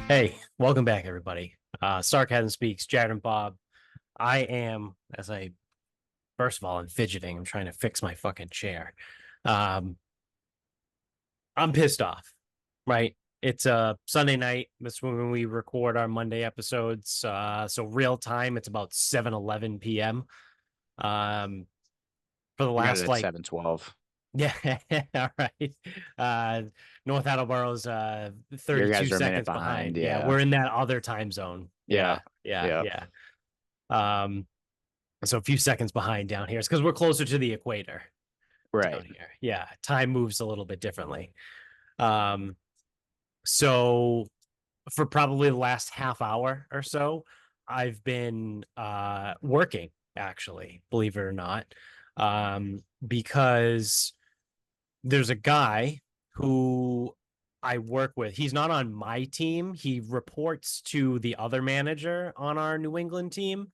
Hey, welcome back, everybody. Sarcasm speaks, Jared and Bob. I am, first of all, I'm fidgeting. I'm trying to fix my fucking chair. Um, I'm pissed off, right? It's a Sunday night. That's when we record our Monday episodes. So real time, it's about 7:11 p.m. Um, for the We got it last at 7:12. yeah, all right. Uh, North Attleboro's Your 32 guys are a minute seconds behind. behind. Yeah, Yeah. we're in that other time zone. Yeah. Yeah, yeah, Yeah. yeah. Um, So a few seconds behind down here. It's because we're closer to the equator down Right. here. Yeah, time moves a little bit differently. Um, so for probably the last half hour or so, I've been working actually, believe it or not, because there's a guy who I work with. He's not on my team. He reports to the other manager on our New England team.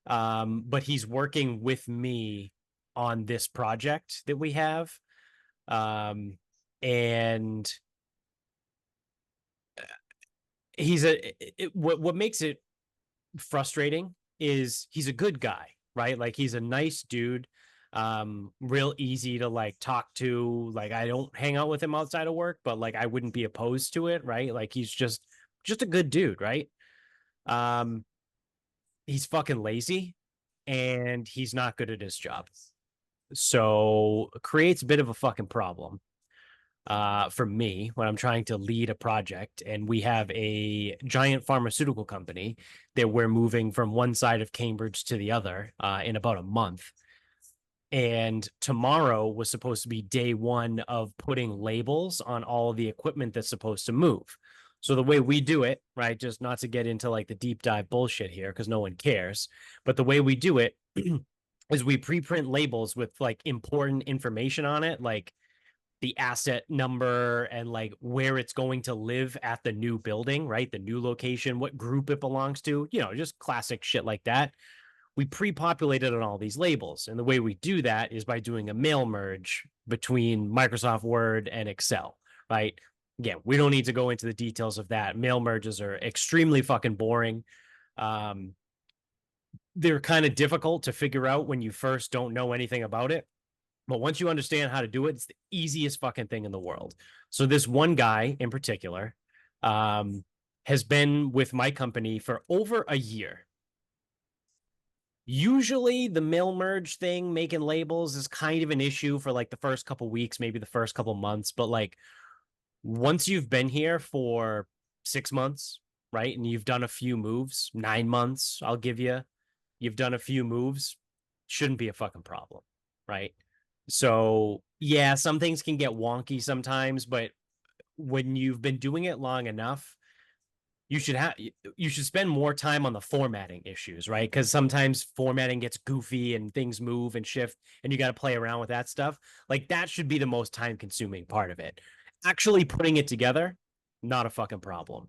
But he's working with me on this project that we have. Um, and he's what makes it frustrating is he's a good guy, right? Like he's a nice dude, real easy to like talk to. Like I don't hang out with him outside of work, but like I wouldn't be opposed to it, right? Like he's just a good dude, right? Um, he's fucking lazy and he's not good at his job. So it creates a bit of a fucking problem for me when I'm trying to lead a project. And we have a giant pharmaceutical company that we're moving from one side of Cambridge to the other in about a month. And tomorrow was supposed to be day one of putting labels on all of the equipment that's supposed to move. So the way we do it, right, just not to get into like the deep dive bullshit here because no one cares, but the way we do it is we pre-print labels with like important information on it, like the asset number and like where it's going to live at the new building, right? The new location, what group it belongs to, just classic shit like that. We pre-populate it on all these labels. And the way we do that is by doing a mail merge between Microsoft Word and Excel, right? Again, we don't need to go into the details of that. Mail merges are extremely fucking boring. Um, they're kind of difficult to figure out when you first don't know anything about it. But once you understand how to do it, it's the easiest fucking thing in the world. So this one guy in particular um, has been with my company for over a year. Usually the mail merge thing, making labels is kind of an issue for like the first couple weeks, maybe the first couple months. But like once you've been here for 6 months, right? And you've done a few moves, 9 months, I'll give you, you've done a few moves, shouldn't be a fucking problem, right? So, yeah, some things can get wonky sometimes, but when you've been doing it long enough, you should spend more time on the formatting issues, right? Because sometimes formatting gets goofy and things move and shift, and you got to play around with that stuff. Like that should be the most time consuming part of it. Actually putting it together, not a fucking problem.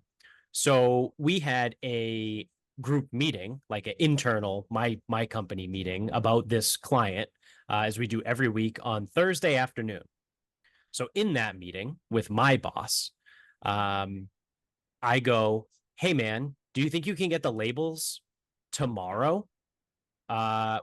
So we had a group meeting, like an internal my company meeting about this client, as we do every week on Thursday afternoon. So in that meeting with my boss, um, I go, "Hey man, do you think you can get the labels tomorrow?"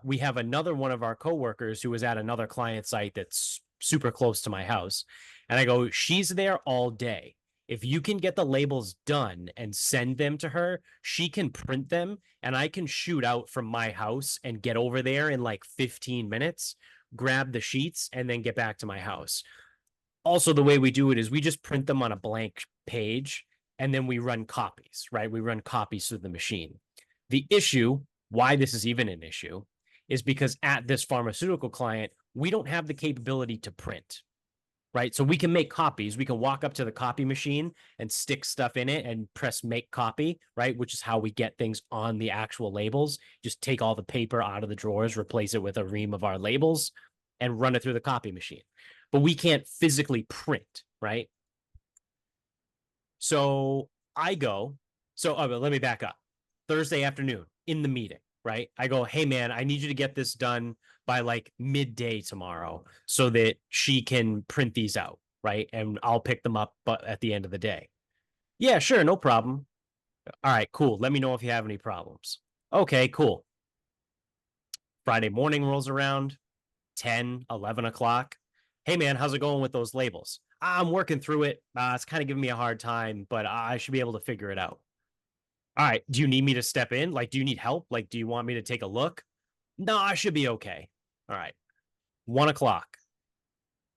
We have another one of our coworkers who was at another client site that's super close to my house. And I go, she's there all day. If you can get the labels done and send them to her, she can print them and I can shoot out from my house and get over there in like 15 minutes, grab the sheets, and then get back to my house. Also, the way we do it is we just print them on a blank page and then we run copies, right? We run copies through the machine. The issue, why this is even an issue, is because at this pharmaceutical client, we don't have the capability to print, right? So we can make copies. We can walk up to the copy machine and stick stuff in it and press make copy, right? Which is how we get things on the actual labels. Just take all the paper out of the drawers, replace it with a ream of our labels, and run it through the copy machine. But we can't physically print, right? So I go, let me back up. Thursday afternoon in the meeting, right? I go, hey man, I need you to get this done by like midday tomorrow so that she can print these out, right? And I'll pick them up but at the end of the day. Yeah, sure, no problem. All right, cool. Let me know if you have any problems. Okay, cool. Friday morning rolls around, 10, 11 o'clock. Hey, man, how's it going with those labels? I'm working through it. It's kind of giving me a hard time, but I should be able to figure it out. All right, do you need me to step in? Like, do you need help? Like, do you want me to take a look? No, I should be okay. All right, 1 o'clock.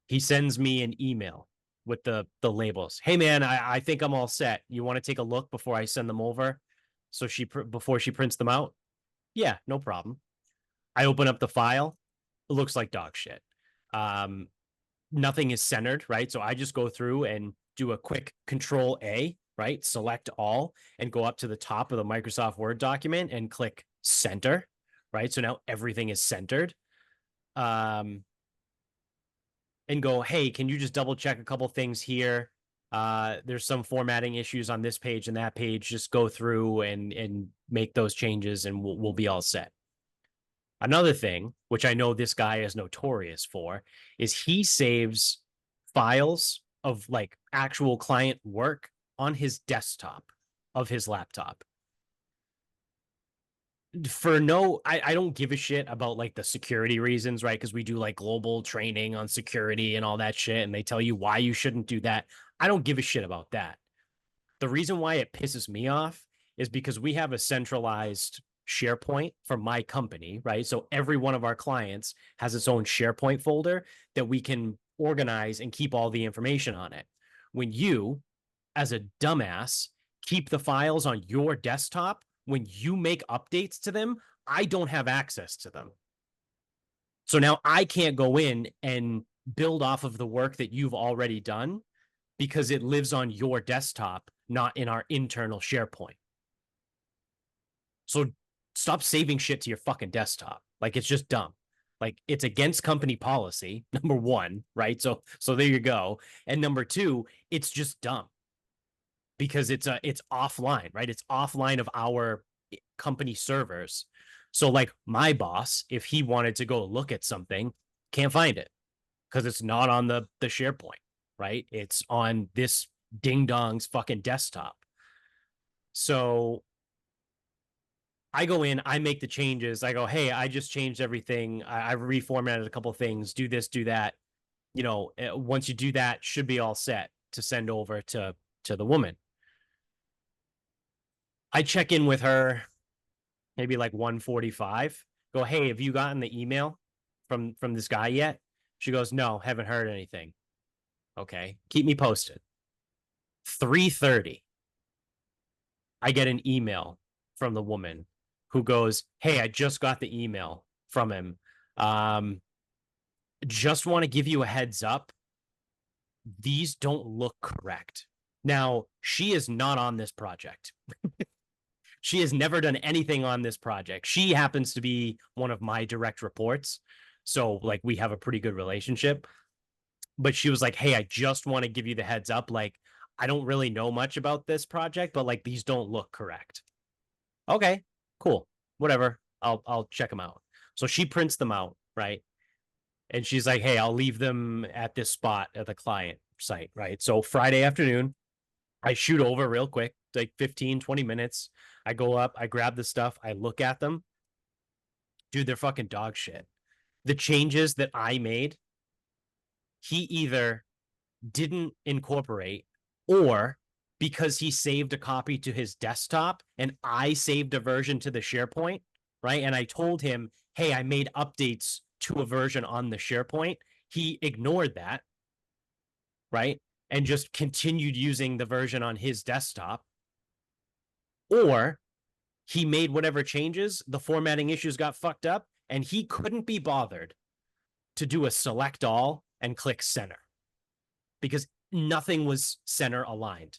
He sends me an email with the labels. Hey, man, I think I'm all set. You want to take a look before I send them over? So before she prints them out? Yeah, no problem. I open up the file. It looks like dog shit. Um, Nothing is centered, right? So I just go through and do a quick control A, right? Select all and go up to the top of the Microsoft Word document and click center, right? So now everything is centered. Um, and go, hey, can you just double check a couple things here? There's some formatting issues on this page and that page. Just go through and make those changes and we'll be all set. Another thing, which I know this guy is notorious for, is he saves files of like actual client work on his desktop of his laptop. For no, I don't give a shit about like the security reasons, right? Because we do like global training on security and all that shit, and they tell you why you shouldn't do that. I don't give a shit about that. The reason why it pisses me off is because we have a centralized SharePoint for my company, right? So every one of our clients has its own SharePoint folder that we can organize and keep all the information on it. When you, as a dumbass, keep the files on your desktop, when you make updates to them, I don't have access to them. So now I can't go in and build off of the work that you've already done because it lives on your desktop, not in our internal SharePoint. So stop saving shit to your fucking desktop. Like it's just dumb. Like it's against company policy, number one, right? So there you go. And number two, it's just dumb because it's offline, right? It's offline of our company servers. So like my boss, if he wanted to go look at something, can't find it because it's not on the SharePoint, right? It's on this ding dong's fucking desktop. So I go in, I make the changes. I go, hey, I just changed everything. I've reformatted a couple of things. Do this, do that. You know, once you do that, should be all set to send over to the woman. I check in with her maybe like 1:45. Go, hey, have you gotten the email from this guy yet? She goes, no, haven't heard anything. Okay, keep me posted. 3:30. I get an email from the woman who goes, hey, I just got the email from him. Um, just want to give you a heads up. These don't look correct. Now, she is not on this project. She has never done anything on this project. She happens to be one of my direct reports. So, like, we have a pretty good relationship. But she was like, hey, I just want to give you the heads up. Like, I don't really know much about this project, but like, these don't look correct. Okay, cool. Whatever. I'll check them out. So she prints them out, right? And she's like, hey, I'll leave them at this spot at the client site, right? So Friday afternoon, I shoot over real quick, like 15, 20 minutes. I go up, I grab the stuff, I look at them. Dude, they're fucking dog shit. The changes that I made, he either didn't incorporate or because he saved a copy to his desktop and I saved a version to the SharePoint, right? And I told him, hey, I made updates to a version on the SharePoint. He ignored that, right? And just continued using the version on his desktop. Or he made whatever changes, the formatting issues got fucked up, and he couldn't be bothered to do a select all and click center because nothing was center aligned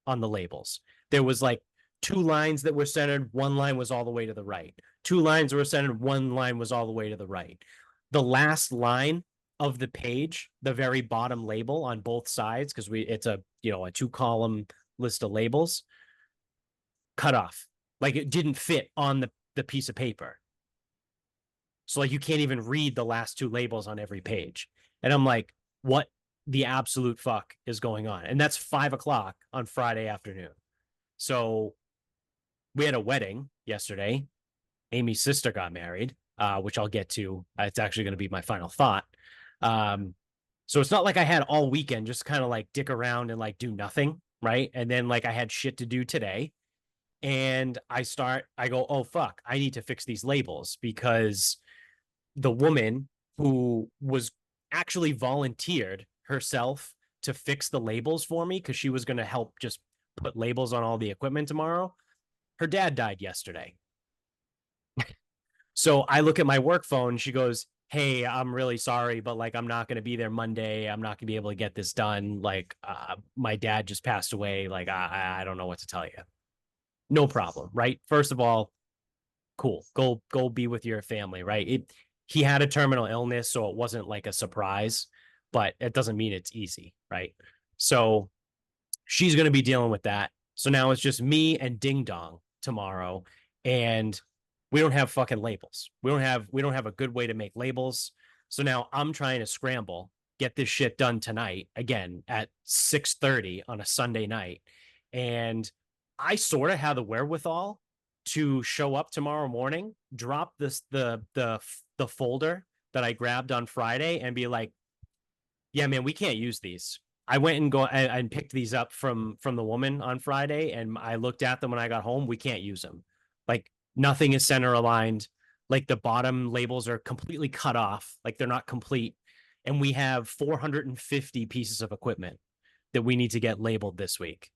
on the labels. There was like two lines that were centered, one line was all the way to the right. Two lines were centered, one line was all the way to the right. The last line of the page, the very bottom label on both sides, because it's a a 2-column list of labels, cut off. Like it didn't fit on the piece of paper. So like you can't even read the last two labels on every page. And I'm like, what the absolute fuck is going on? And that's 5 o'clock on Friday afternoon. So we had a wedding yesterday. Amy's sister got married, which I'll get to. It's actually going to be my final thought. So it's not like I had all weekend just kind of like dick around and like do nothing, right? And then like I had shit to do today. And I go, oh fuck, I need to fix these labels because the woman who was actually volunteered herself to fix the labels for me because she was going to help just put labels on all the equipment tomorrow. Her dad died yesterday. So I look at my work phone. She goes, hey, I'm really sorry, but like, I'm not going to be there Monday. I'm not going to be able to get this done. Like, my dad just passed away. Like, I don't know what to tell you. No problem. Right. First of all, cool. Go be with your family. Right. He had a terminal illness, so it wasn't like a surprise, but it doesn't mean it's easy. Right. So she's going to be dealing with that. So now it's just me and Ding Dong tomorrow. And we don't have fucking labels. We don't have a good way to make labels. So now I'm trying to scramble, get this shit done tonight again at 6:30 on a Sunday night. And I sort of have the wherewithal to show up tomorrow morning, drop the folder that I grabbed on Friday and be like, yeah, man, we can't use these. I went and picked these up from the woman on Friday, and I looked at them when I got home. We can't use them. Like nothing is center aligned. Like the bottom labels are completely cut off. Like they're not complete. And we have 450 pieces of equipment that we need to get labeled this week.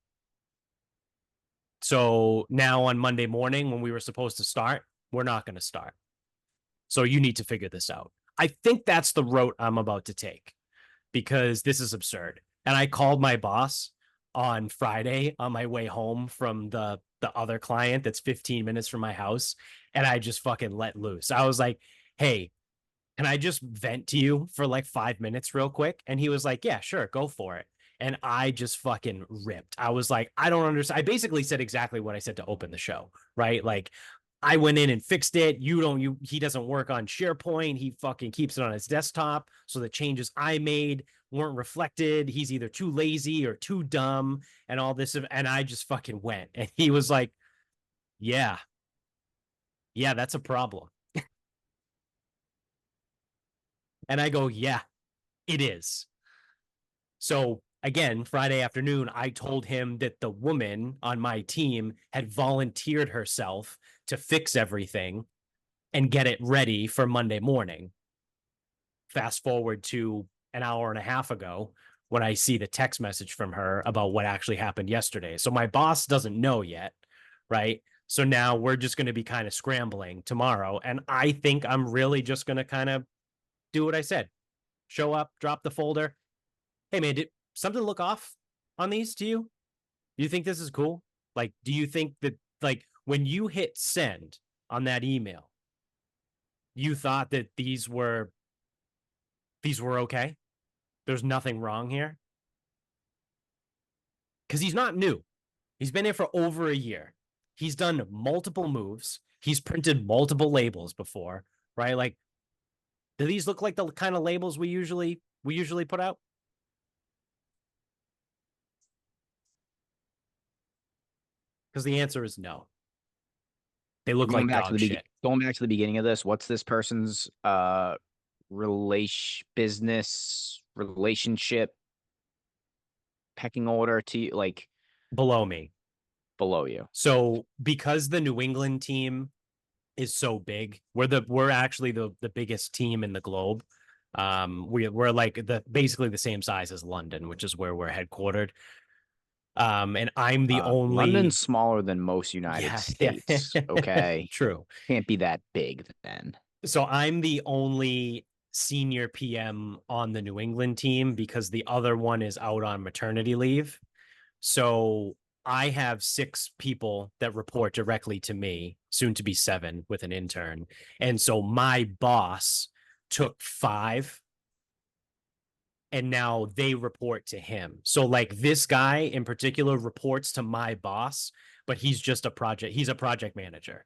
So now on Monday morning, when we were supposed to start, we're not going to start. So you need to figure this out. I think that's the route I'm about to take because this is absurd. And I called my boss on Friday on my way home from the other client that's 15 minutes from my house, and I just fucking let loose. I was like, "Hey, can I just vent to you for like 5 minutes real quick?" And he was like, "Yeah, sure, go for it." And I just fucking ripped. I was like, I don't understand. I basically said exactly what I said to open the show, right? Like, I went in and fixed it. He doesn't work on SharePoint. He fucking keeps it on his desktop. So the changes I made weren't reflected. He's either too lazy or too dumb and all this. And I just fucking went. And he was like, yeah, yeah, that's a problem. And I go, yeah, it is. So again, Friday afternoon, I told him that the woman on my team had volunteered herself to fix everything and get it ready for Monday morning. Fast forward to an hour and a half ago when I see the text message from her about what actually happened yesterday. So my boss doesn't know yet, right? So now we're just going to be kind of scrambling tomorrow. And I think I'm really just going to kind of do what I said. Show up, drop the folder. Hey, man, did something look off on these to you? Do you think this is cool? Like, do you think that, like, when you hit send on that email, you thought that these were okay? There's nothing wrong here? Because he's not new. He's been here for over a year. He's done multiple moves. He's printed multiple labels before, right? Like, do these look like the kind of labels we usually put out? Because the answer is no. They look like dog shit. Going back to the beginning of this, what's this person's relationship pecking order to like Below me. below you? So because the New England team is so big, we're actually the biggest team in the globe. We're like basically the same size as London, which is where we're headquartered. And I'm the only. London's smaller than most United Yeah, States. Okay. true. Can't be that big then. So I'm the only senior PM on the New England team because the other one is out on maternity leave. So I have 6 people that report directly to me, soon to be 7 with an intern. And so my boss took 5 and now they report to him. So like this guy in particular reports to my boss, but he's a project manager.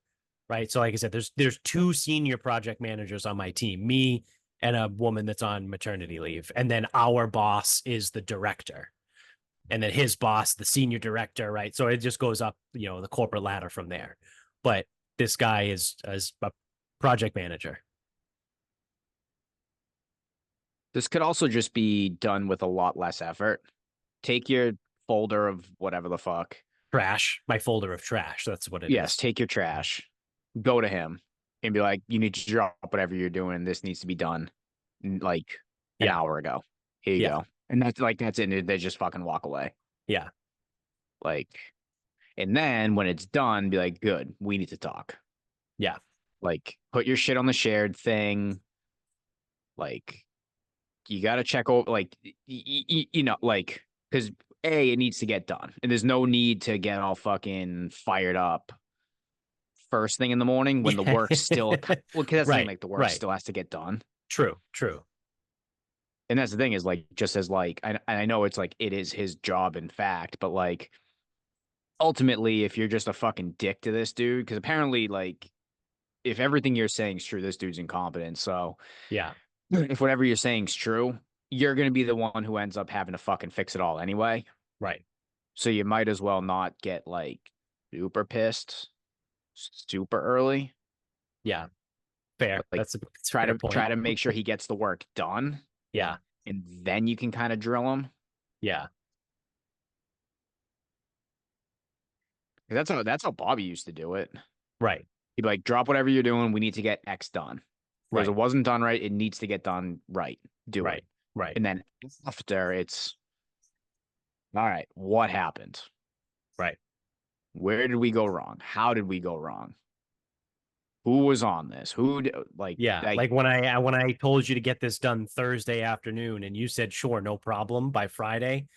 Right. So like I said, there's 2 senior project managers on my team, me and a woman that's on maternity leave. And then our boss is the director. and then his boss, the senior director, right? So it just goes up, the corporate ladder from there. But this guy is a project manager. This could also just be done with a lot less effort. Take your folder of whatever the fuck. Trash, my folder of trash. That's what it Yes, is. take your trash. Go to him and be like, you need to drop whatever you're doing. This needs to be done like an Yeah. hour ago. Here you Yeah. go. And that's it. They just fucking walk away. Yeah. Like, and then when it's done, be like, good, we need to talk. Yeah. Like, put your shit on the shared thing. Like, you got to check over, like, like, because it needs to get done. And there's no need to get all fucking fired up first thing in the morning when the work still, well, because that's the thing, Right. like, the work Right. still has to get done. True. True. And that's the thing is, like, just as, like, I know it's like, it is his job, in fact, but, like, ultimately, if you're just a fucking dick to this dude, because apparently, like, if everything you're saying is true, this dude's incompetent. So Yeah. if whatever you're saying is true, you're going to be the one who ends up having to fucking fix it all anyway. Right. So you might as well not get like super pissed super early. Yeah. Fair. Like That's a fair try point. to make sure he gets the work done, Yeah. and then you can kind of drill him. Yeah. That's how Bobby used to do it. Right. He'd be like, drop whatever you're doing. We need to get X done. Whereas Right. it wasn't done right, it needs to get done right. Do it. Right. Right. And then after it's all right, what happened? Right. Where did we go wrong? How did we go wrong? Who was on this? Yeah. Like when I told you to get this done Thursday afternoon and you said sure, no problem by Friday,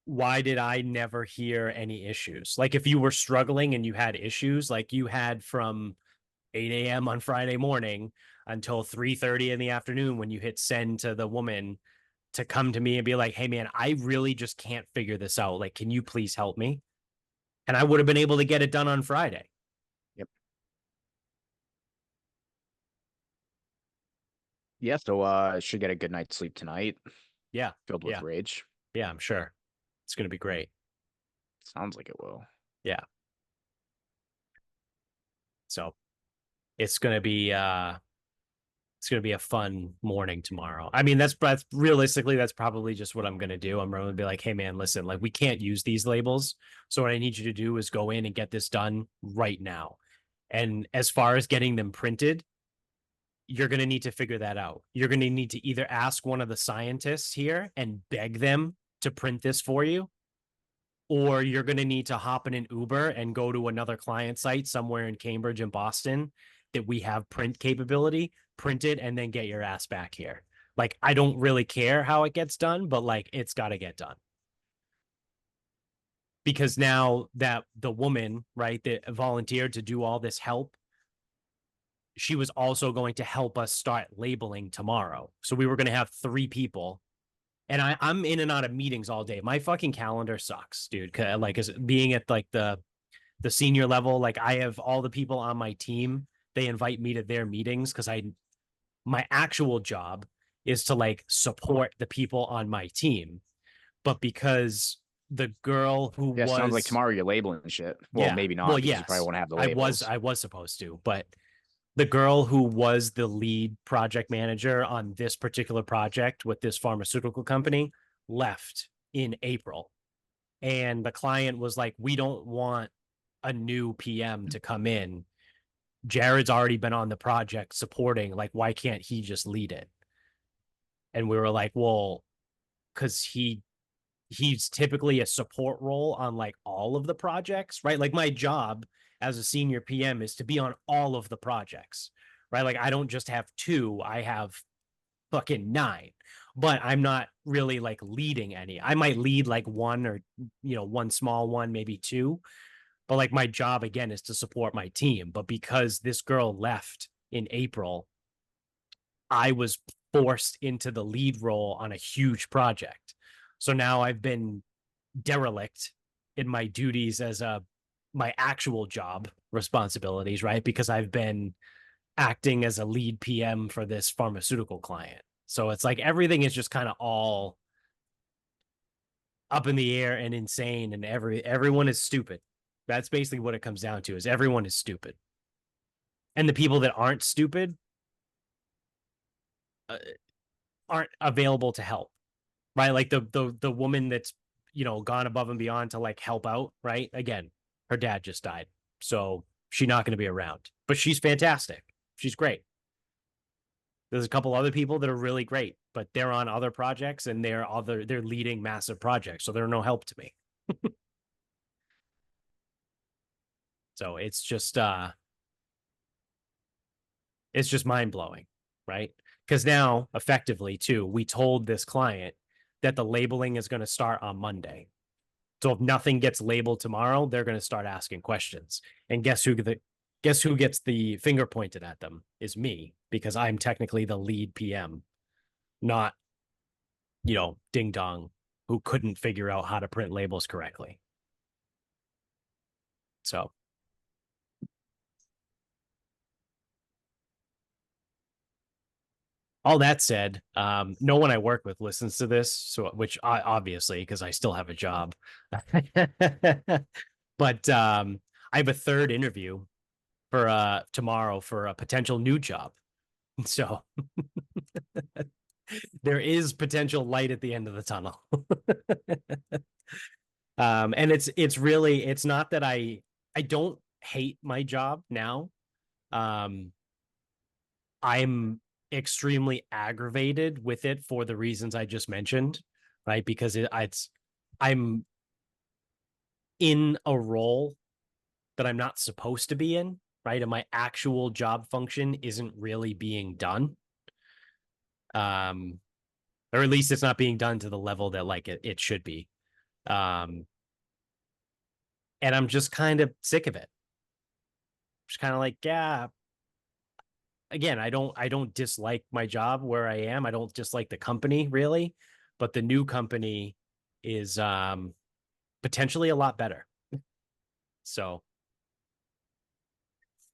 why did I never hear any issues? Like if you were struggling and you had issues, like you had from 8 a.m. on Friday morning until 3:30 in the afternoon when you hit send to the woman to come to me and be like, "Hey man, I really just can't figure this out. Like, can you please help me?" And I would have been able to get it done on Friday. Yep. Yeah, so should get a good night's sleep tonight, Yeah. filled with Yeah. rage. Yeah, I'm sure. It's going to be great. Sounds like it will. Yeah. So, it's going to be a fun morning tomorrow. I mean, that's realistically, that's probably just what I'm going to do. I'm going to be like, hey, man, listen, like we can't use these labels. So what I need you to do is go in and get this done right now. And as far as getting them printed, you're going to need to figure that out. You're going to need to either ask one of the scientists here and beg them to print this for you, or you're going to need to hop in an Uber and go to another client site somewhere in Cambridge and Boston that we have print capability, print it, and then get your ass back here. Like, I don't really care how it gets done, but like, it's got to get done. Because now that the woman, right, that volunteered to do all this help, she was also going to help us start labeling tomorrow. So we were going to have 3 people and I'm in and out of meetings all day. My fucking calendar sucks, dude. Like, as being at like the senior level, like I have all the people on my team. They invite me to their meetings because my actual job is to like support the people on my team. But because the girl who Yeah, sounds like was tomorrow you're labeling shit. Well, yeah, maybe well, not because you probably yes, won't have the I was labels. I was supposed to, but the girl who was the lead project manager on this particular project with this pharmaceutical company left in April. And the client was like, we don't want a new PM to come in. Jared's already been on the project supporting. Like, why can't he just lead it? And we were like, well, because he's typically a support role on like all of the projects, right? Like my job as a senior PM is to be on all of the projects, right? Like I don't just have 2, I have fucking 9, but I'm not really like leading any. I might lead like one or, one small one, maybe 2, but like my job again is to support my team. But because this girl left in April, I was forced into the lead role on a huge project. So now I've been derelict in my duties as my actual job responsibilities, right? Because I've been acting as a lead PM for this pharmaceutical client. So it's like everything is just kind of all up in the air and insane, and everyone is stupid. That's basically what it comes down to: is everyone is stupid, and the people that aren't stupid uh, aren't available to help, right? Like the woman that's gone above and beyond to like help out, right? Again, her dad just died, so she's not going to be around, but she's fantastic. She's great. There's a couple other people that are really great, but they're on other projects and they're leading massive projects, so they're no help to me. So it's just mind blowing, right? Because now, effectively, too, we told this client that the labeling is going to start on Monday. So if nothing gets labeled tomorrow, they're going to start asking questions. And guess who gets the finger pointed at them is me, because I'm technically the lead PM, not Ding Dong, who couldn't figure out how to print labels correctly. So all that said, no one I work with listens to this, so which I obviously, because I still have a job. But I have a third interview for tomorrow for a potential new job. So there is potential light at the end of the tunnel. And it's not that I don't hate my job now. Um, I'm extremely aggravated with it for the reasons I just mentioned, right? Because I'm in a role that I'm not supposed to be in, right? And my actual job function isn't really being done. Um, or at least it's not being done to the level that like it should be. Um, and I'm just kind of sick of it. Just kind of like, yeah, again, I don't dislike my job where I am. I don't dislike the company really, but the new company is potentially a lot better. So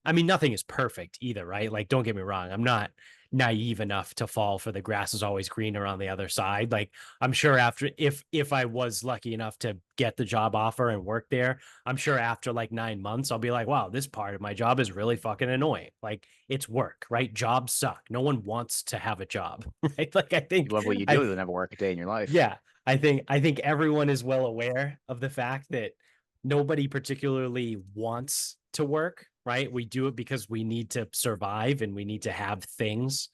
I mean, nothing is perfect either, right? Like, don't get me wrong. I'm not naive enough to fall for the grass is always greener on the other side. Like, I'm sure after if I was lucky enough to get the job offer and work there, I'm sure after like 9 months, I'll be like, wow, this part of my job is really fucking annoying. Like, it's work, right? Jobs suck. No one wants to have a job, right? Like, You love what you do, you'll never work a day in your life. yeah, I think everyone is well aware of the fact that nobody particularly wants to work, right? We do it because we need to survive and we need to have things.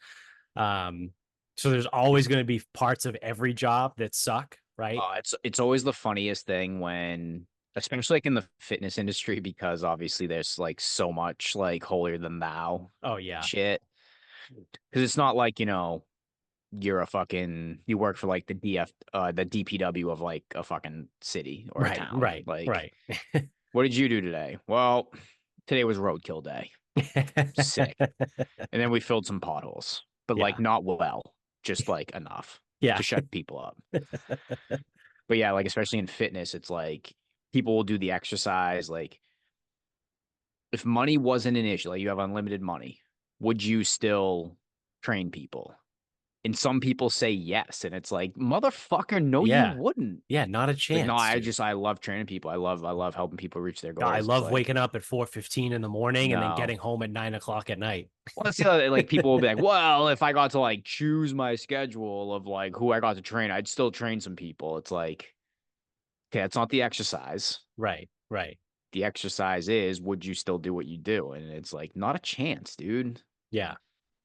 Um, so there's always going to be parts of every job that suck, right? It's always the funniest thing when, especially like in the fitness industry, because obviously there's like so much like holier than thou Oh yeah. shit. Because it's not like, you work for like the DPW of like a fucking city or a Right, town. right, Like, right. what did you do today? Well, today was roadkill day. Sick. And then we filled some potholes, but like Yeah. not well, just like enough Yeah. to shut people up. But yeah, like especially in fitness, it's like people will do the exercise. Like if money wasn't an issue, like you have unlimited money, would you still train people? And some people say yes, and it's like, motherfucker, no, you Yeah. wouldn't. Yeah, not a Like, no, chance, dude. I love training people. I love helping people reach their I goals. It's love like, waking up at 4:15 in the morning and then no. getting home at 9 o'clock at night. Well, that's the other, like people will be like, well, if I got to like choose my schedule of like who I got to train, I'd still train some people. It's like, okay, that's not the exercise. Right, right. The exercise is, would you still do what you do? And it's like, not a chance, dude. Yeah,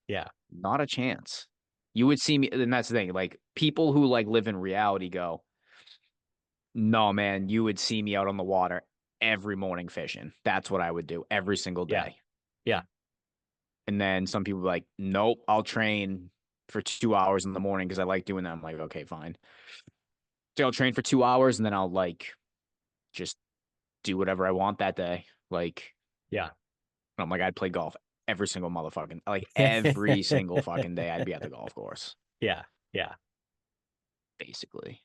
yeah, Not a chance. You would see me, and that's the thing. Like people who like live in reality go, no, man, you would see me out on the water every morning fishing. That's what I would do every single yeah, day. yeah. And then some people be like, nope, I'll train for 2 hours in the morning because I like doing that. I'm like, okay, fine. So I'll train for 2 hours and then I'll like just do whatever I want that day. Like, Yeah. I'm like, I'd play golf every single motherfucking, like every single fucking day I'd be at the golf course, Yeah. Yeah. basically.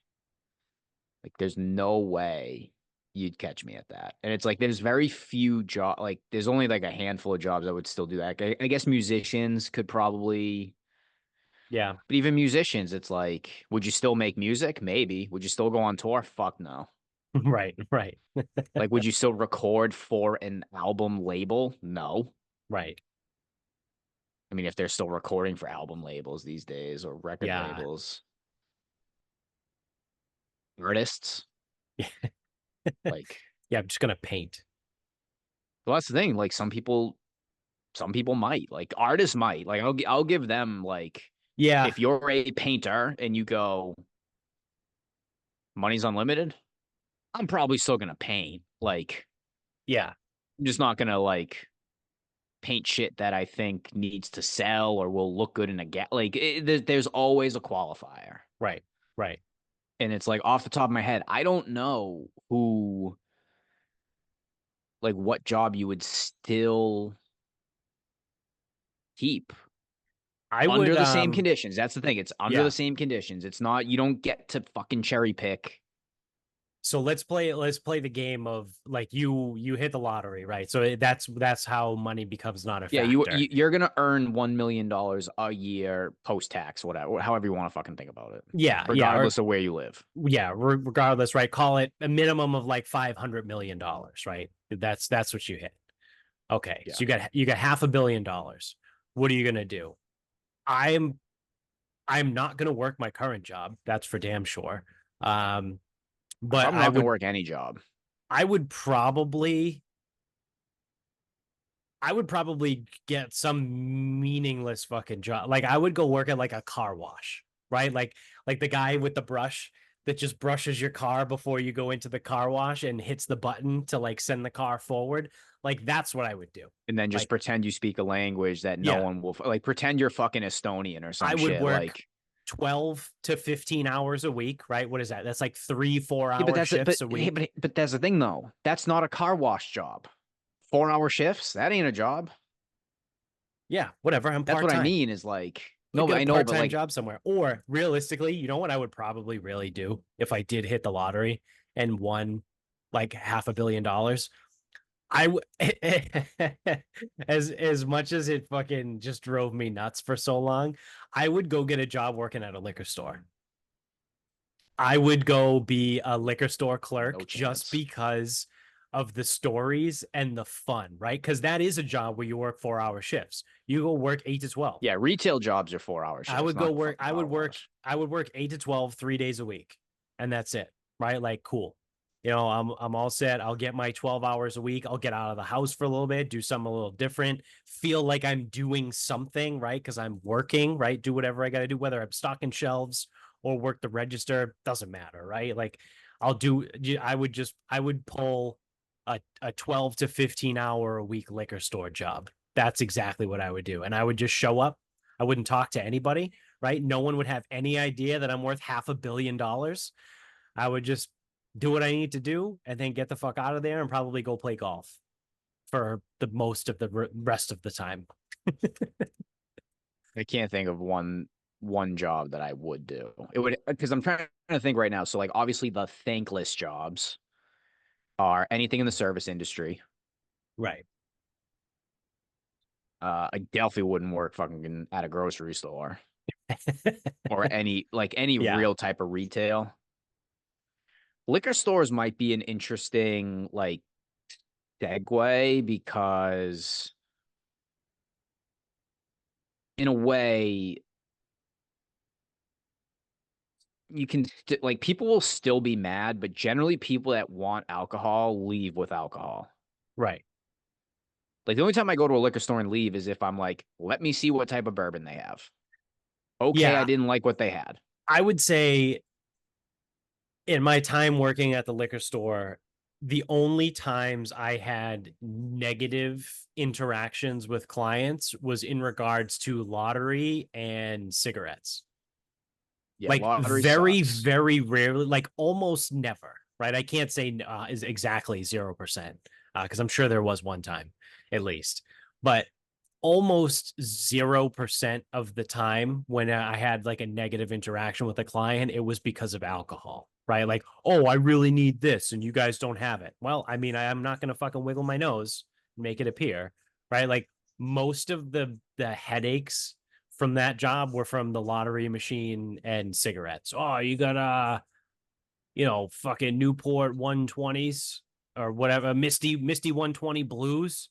Like, there's no way you'd catch me at that. And it's like, there's very few job, like, there's only like a handful of jobs I would still do that. I guess musicians could probably Yeah. But even musicians, it's like, would you still make music? Maybe. Would you still go on tour? Fuck no. Right. Right. Like, would you still record for an album label? No. Right. I mean, if they're still recording for album labels these days or record Yeah. labels, artists, like, Yeah. I'm just gonna paint. well, that's the thing. Like, some people might, like, artists might. Like, I'll give them, like, Yeah. if you're a painter and you go, money's unlimited, I'm probably still gonna paint. Like, Yeah. I'm just not gonna like paint shit that I think needs to sell or will look good in a like there's always a qualifier. Right. Right. And it's like off the top of my head, I don't know who like what job you would still keep I under would. the same conditions. That's the thing. It's under the Yeah. same conditions. It's not you don't get to fucking cherry pick. So let's play the game of like you hit the lottery, right? So that's how money becomes not a Yeah, factor. you're gonna earn $1 million a year post tax, whatever, however you want to fucking think about it, Yeah, yeah, or regardless of where you live. yeah, regardless, right? Call it a minimum of like $500 million, right? That's what you hit. Okay, Yeah, so you got $500 million. What are you gonna do? I'm I'm not gonna work my current job. That's for damn sure. Um, I'm but probably not gonna work any job. I would probably I would probably get some meaningless fucking job. Like I would go work at like a car wash, right? Like the guy with the brush that just brushes your car before you go into the car wash and hits the button to like send the car forward. Like that's what I would do. And then just Like pretend you speak a language that no yeah, one will like pretend you're fucking Estonian or I some would shit. work Like 12 to 15 hours a week, right? What is that? That's like 3 4 yeah, but hour shifts a week. but that's the thing though. That's not a car wash job. 4 hour shifts, that ain't a job. Yeah, whatever. I'm That's what I part-time. mean is like Like no, get but a I know, but part-time like job somewhere. Or realistically, you know what I would probably really do if I did hit the lottery and won like $500 million? I would as much as it fucking just drove me nuts for so long, I would go get a job working at a liquor store. I would go be a liquor store no clerk just chance. because of the stories and the fun, right? Because that is a job where you work 4 hour shifts. You go work 8 to 12. Yeah, retail jobs are 4 hour I shifts, would go not work. fucking car wash. I would work 8 to 12, 3 days a week, and that's it. Right? Like, cool. You know, I'm all set. I'll get my 12 hours a week. I'll get out of the house for a little bit, do something a little different, feel like I'm doing something, right? Because I'm working, right? Do whatever I got to do, whether I'm stocking shelves or work the register, doesn't matter, right? Like, I'll do. I would pull a 12 to 15 hour a week liquor store job. That's exactly what I would do, and I would just show up. I wouldn't talk to anybody, right? No one would have any idea that I'm worth $500 million. I would just do what I need to do and then get the fuck out of there and probably go play golf for the most of the rest of the time. I can't think of one job that I would do. It would because I'm trying to think right now. So like obviously the thankless jobs are anything in the service industry. Right. I definitely wouldn't work fucking at a grocery store or any Yeah. real type of retail. Liquor stores might be an interesting like segue because in a way you can like people will still be mad, but generally people that want alcohol leave with alcohol. Right. Like the only time I go to a liquor store and leave is if I'm like, let me see what type of bourbon they have. Okay, I Yeah. didn't like what they had. I would say in my time working at the liquor store, the only times I had negative interactions with clients was in regards to lottery and cigarettes. Yeah, Like lottery very, sucks. very rarely, like almost never, right? I can't say is exactly 0%, because I'm sure there was one time at least, but almost 0% of the time when I had like a negative interaction with a client, it was because of alcohol, right? Like, oh, I really need this and you guys don't have it. Well, I mean, I'm not going to fucking wiggle my nose and make it appear, right? Like most of the headaches from that job were from the lottery machine and cigarettes. Oh, you got fucking Newport 120s or whatever, Misty 120 blues.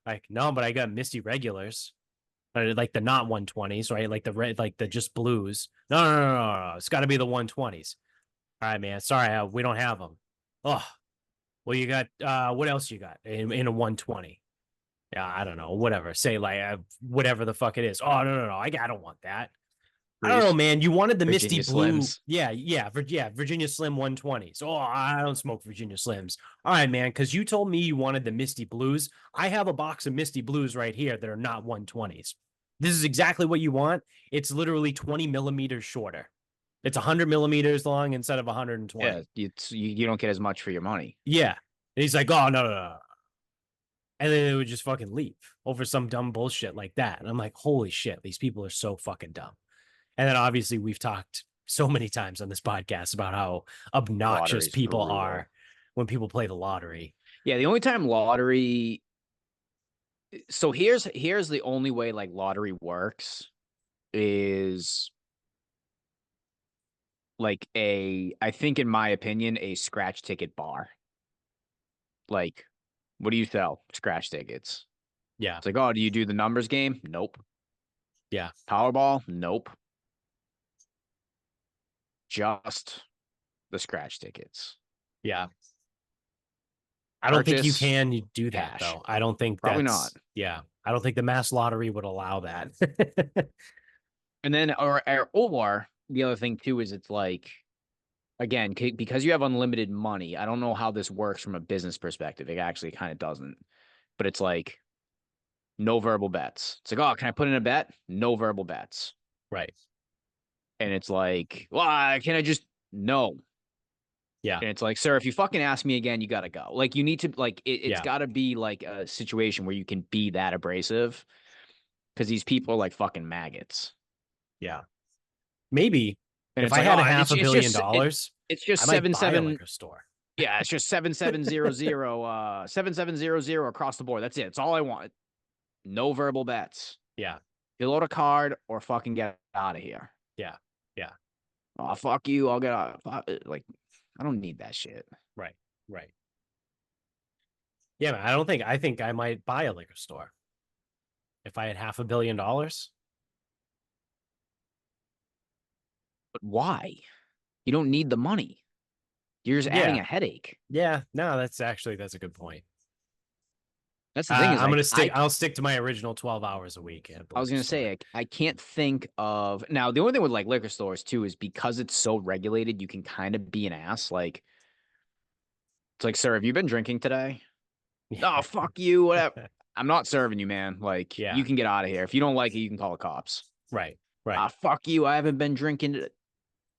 Like, no, but I got Misty regulars. Like the not 120s, right? Like the red, like the just blues. No. It's got to be the 120s. All right, man. Sorry, we don't have them. Oh, well, you got what else you got in a 120? Yeah, I don't know. Whatever. Say like whatever the fuck it is. Oh, no. I don't want that. I don't know, Bruce, man. You wanted the Misty Virginia Blue. Slims. Yeah. Virginia Slim 120s. Oh, I don't smoke Virginia Slims. All right, man, because you told me you wanted the Misty Blues. I have a box of Misty Blues right here that are not 120s. This is exactly what you want. It's literally 20 millimeters shorter. It's 100 millimeters long instead of Yeah, 120. you don't get as much for your money. Yeah. And he's like, oh, no. And then they would just fucking leave over some dumb bullshit like that. And I'm like, holy shit, these people are so fucking dumb. And then obviously we've talked so many times on this podcast about how obnoxious Lottery's people brutal. are when people play the lottery. Yeah, the only time lottery. So here's the only way like lottery works is like I think in my opinion, a scratch ticket bar. Like, what do you sell? Scratch tickets. Yeah. It's like, oh, do you do the numbers game? Nope. Yeah. Powerball? Nope. Just the scratch tickets. Yeah. I don't think you Purchase can do that cash. though. I don't think Probably not. yeah. I don't think the mass lottery would allow that. And then, or the other thing too is it's like, again, because you have unlimited money. I don't know how this works from a business perspective. It actually kind of doesn't. But it's like no verbal bets. It's like, oh, can I put in a bet? No verbal bets. Right. And it's like, well, can I just no? Yeah. And it's like, sir, if you fucking ask me again, you gotta go. Like, you need to like it's Yeah. gotta be like a situation where you can be that abrasive because these people are like fucking maggots. Yeah. Maybe And if it's I like, had oh, a half a billion dollars, it's just I might buy a 7-7. liquor store. Yeah, it's just 7700 7700 across the board. That's it. It's all I want. No verbal bets. Yeah. You load a card or fucking get out of here. Yeah. Yeah. Oh, fuck you. I'll get out. Like, I don't need that shit. Right. Right. Yeah, man, I think I might buy a liquor store if I had $500 million. But why? You don't need the money. You're just adding Yeah. a headache. Yeah. No, that's a good point. That's the thing is, I'll stick to my original 12 hours a week. I was going to say, I can't think of now. The only thing with like liquor stores too is because it's so regulated, you can kind of be an ass. Like, it's like, sir, have you been drinking today? Oh, fuck you. Whatever. I'm not serving you, man. Like, Yeah. you can get out of here. If you don't like it, you can call the cops. Right. Right. Ah, fuck you. I haven't been drinking.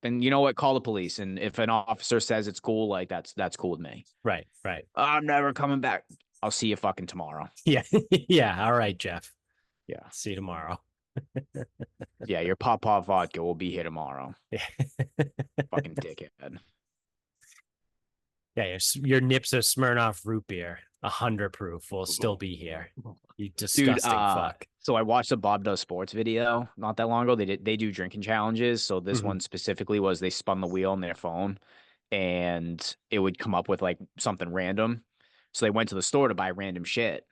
And you know what? Call the police. And if an officer says it's cool, like that's cool with me. Right. Right. I'm never coming back. I'll see you fucking tomorrow. Yeah. Yeah. All right, Jeff. Yeah. See you tomorrow. Yeah, your Pop vodka will be here tomorrow. Yeah. Fucking dickhead. Yeah, your Nips of Smirnoff root beer, 100 proof, will still be here. You disgusting fuck. So I watched a Bob Does Sports video not that long ago. They do drinking challenges. So this one specifically was they spun the wheel on their phone and it would come up with like something random. So they went to the store to buy random shit.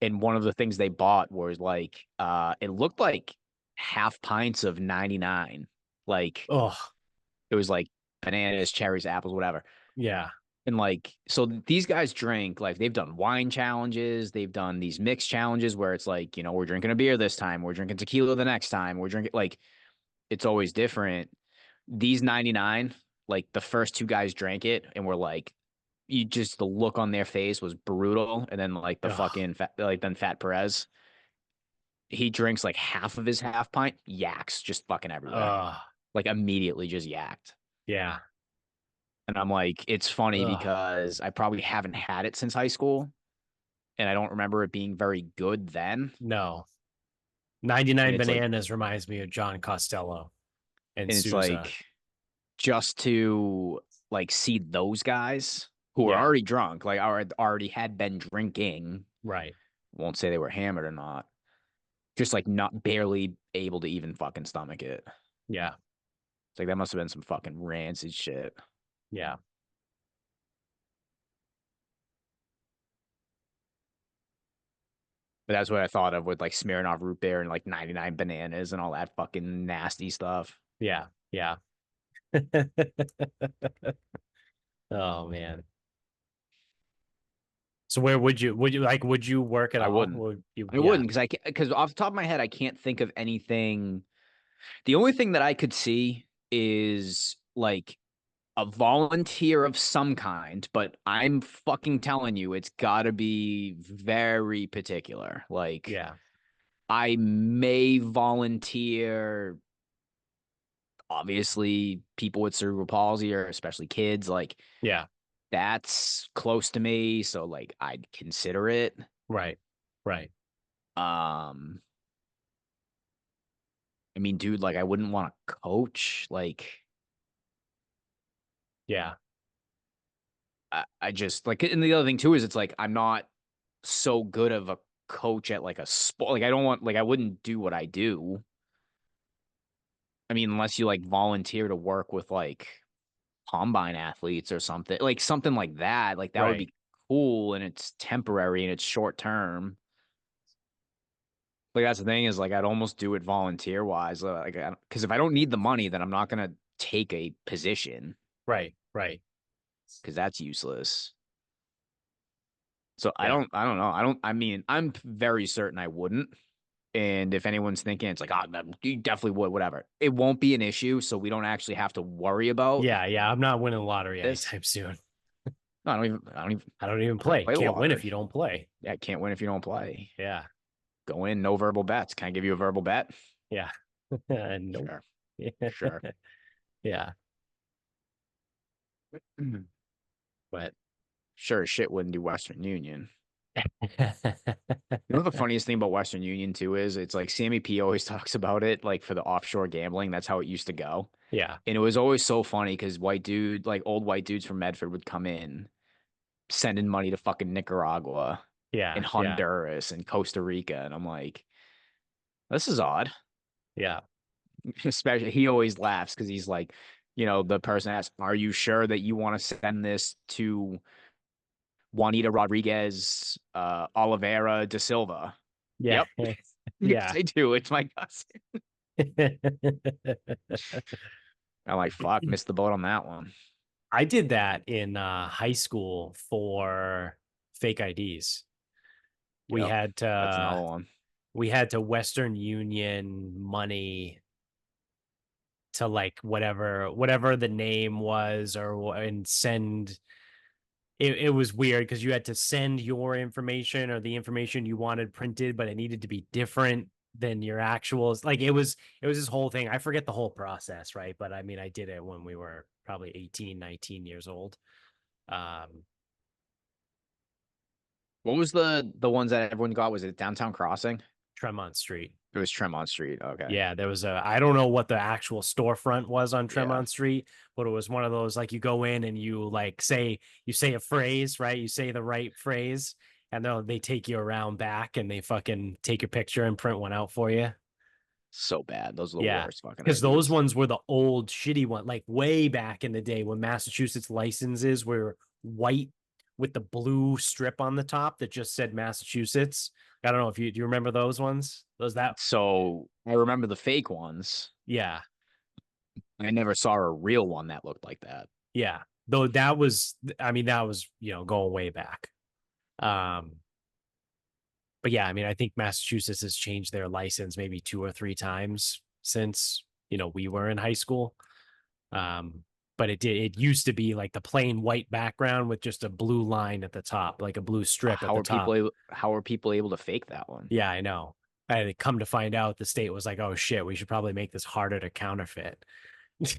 And one of the things they bought was like it looked like half pints of 99. Like Oh, it was like bananas, cherries, apples, whatever. yeah. And like, so these guys drink, like they've done wine challenges. They've done these mix challenges where it's like, you know, we're drinking a beer this time. We're drinking tequila the next time. We're drinking like, it's always different. These 99, like the first two guys drank it and were like, you just, the look on their face was brutal. And then like the fucking, then Fat Perez, he drinks like half of his half pint, yaks just fucking everywhere. Like immediately just yacked. Yeah. And I'm like, it's funny because I probably haven't had it since high school. And I don't remember it being very good then. No. 99 Bananas like, reminds me of John Costello and it's Sousa. like just to like see those guys who are already drunk, like already had been drinking. Right. Won't say they were hammered or not. just like not barely able to even fucking stomach it. Yeah. It's like that must have been some fucking rancid shit. Yeah. But that's what I thought of with like Smirnoff root beer and like 99 bananas and all that fucking nasty stuff. Yeah. Yeah. Oh man. So where would you work at I all? wouldn't. Would you, I yeah. wouldn't because off the top of my head, I can't think of anything. The only thing that I could see is like a volunteer of some kind, but I'm fucking telling you, it's got to be very particular. Like, Yeah. I may volunteer, obviously, people with cerebral palsy or especially kids, like, Yeah. that's close to me. So, like, I'd consider it. Right. Right. Um, I mean, dude, like, I wouldn't want to coach. Like, Yeah. I just like, and the other thing too is it's like I'm not so good of a coach at like a sport. Like I don't want, like I wouldn't do what I do. I mean, unless you like volunteer to work with like combine athletes or something, like something like that. Like that would Right. be cool and it's temporary and it's short term. Like that's the thing is like I'd almost do it volunteer wise. Like, because if I don't need the money, then I'm not gonna take a position Right. Right. because that's useless. So Yeah. I don't know. I mean, I'm very certain I wouldn't. And if anyone's thinking it's like, oh, you definitely would, whatever. It won't be an issue, so we don't actually have to worry about Yeah. Yeah. I'm not winning the lottery this. anytime soon. No, I don't even I don't play. play the Can't win if lottery. you don't play. Yeah, I can't win if you don't play. Yeah. Go in, no verbal bets. Can I give you a verbal bet? Yeah. Nope. Sure, sure. Yeah. But Sure as shit wouldn't do Western Union. You know what the funniest thing about Western Union too is it's like Sammy P always talks about it, like for the offshore gambling, that's how it used to go. yeah. And it was always so funny because like old white dudes from Medford would come in sending money to fucking Nicaragua Yeah. and Yeah. Honduras and Costa Rica. And I'm like, this is odd. Yeah. Especially, he always laughs because he's like, the person asks, are you sure that you want to send this to Juanita Rodriguez, Oliveira da Silva? Yeah. Yep. Yes, Yeah. I do. It's my cousin. I'm like, fuck, missed the boat on that one. I did that in high school for fake IDs. We Yep. had That's to another one. we had to Western Union money to like whatever the name was or and send it was weird because you had to send your information or the information you wanted printed, but it needed to be different than your actuals. Like it was this whole thing. I forget the whole process, right? But I mean, I did it when we were probably 18, 19 years old. Um, What was the ones that everyone got? Was it Downtown Crossing? Tremont Street. It was Tremont Street. Okay. Yeah, there was I don't know what the actual storefront was on Yeah. Tremont Street, but it was one of those like you go in and you like you say a phrase, right? You say the right phrase, and they take you around back and they fucking take your picture and print one out for you. So bad. Those are the Yeah. worst fucking Because those IDs. ones were the old shitty one, like way back in the day when Massachusetts licenses were white with the blue strip on the top that just said Massachusetts. I don't know if you do you remember those ones? Those that So I remember the fake ones. yeah. I never saw a real one that looked like that. Yeah. Though that was I mean, that was, going way back. Um, but yeah, I mean, I think Massachusetts has changed their license maybe two or three times since, we were in high school. Um, but it used to be like the plain white background with just a blue line at the top, like a blue strip at the top. How are people able to fake that one? Yeah, I know. I had come to find out the state was like, oh shit, we should probably make this harder to counterfeit. But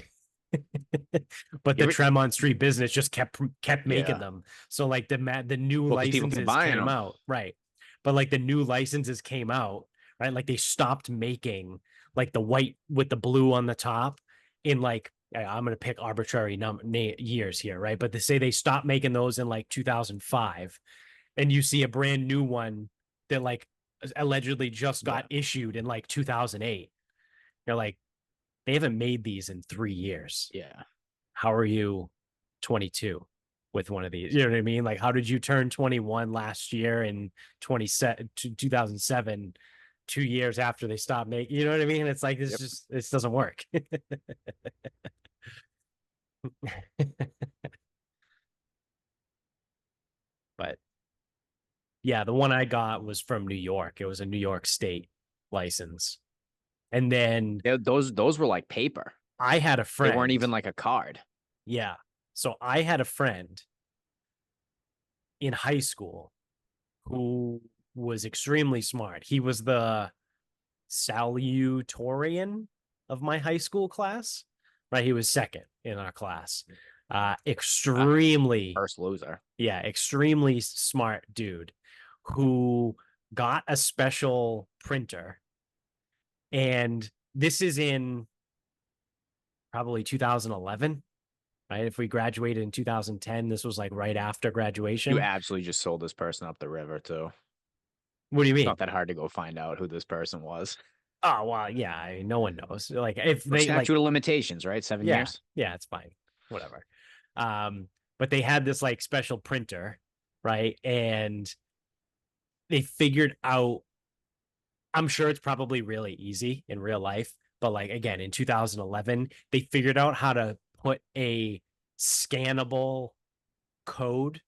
You the ever, Tremont Street business just kept making yeah. them. So like the new Well, because people keep licenses buying came them. out, right? But like the new licenses came out, right? Like they stopped making like the white with the blue on the top in like I'm gonna pick arbitrary years here, right? But they say they stopped making those in like 2005, and you see a brand new one that like allegedly just Yeah. got issued in like 2008. You're like, they haven't made these in 3 years. Yeah. How are you 22 with one of these? You know what I mean? Like, how did you turn 21 last year in 2007, 2 years after they stopped making? You know what I mean? It's like Yep. this doesn't work. But yeah, the one I got was from New York. It was a New York State license. And then Those were like paper. I had a They weren't friend. even like a card. Yeah. So I had a friend in high school who was extremely smart. He was the salutatorian of my high school class, right? He was second in our class. Ah, Extremely, first loser. yeah, extremely smart dude who got a special printer. And this is in probably 2011, right? If we graduated in 2010, this was like right after You graduation. absolutely just sold this person up the river too. What do you It's mean? not that hard to go find out who this person was. Oh, well, yeah, I mean, no one knows. Like, if Well, they like, statute of limitations, right? 7 years. yeah, it's fine, whatever. But they had this like special printer, right? And they figured out, I'm sure it's probably really easy in real life, but like, again, in 2011, they figured out how to put a scannable code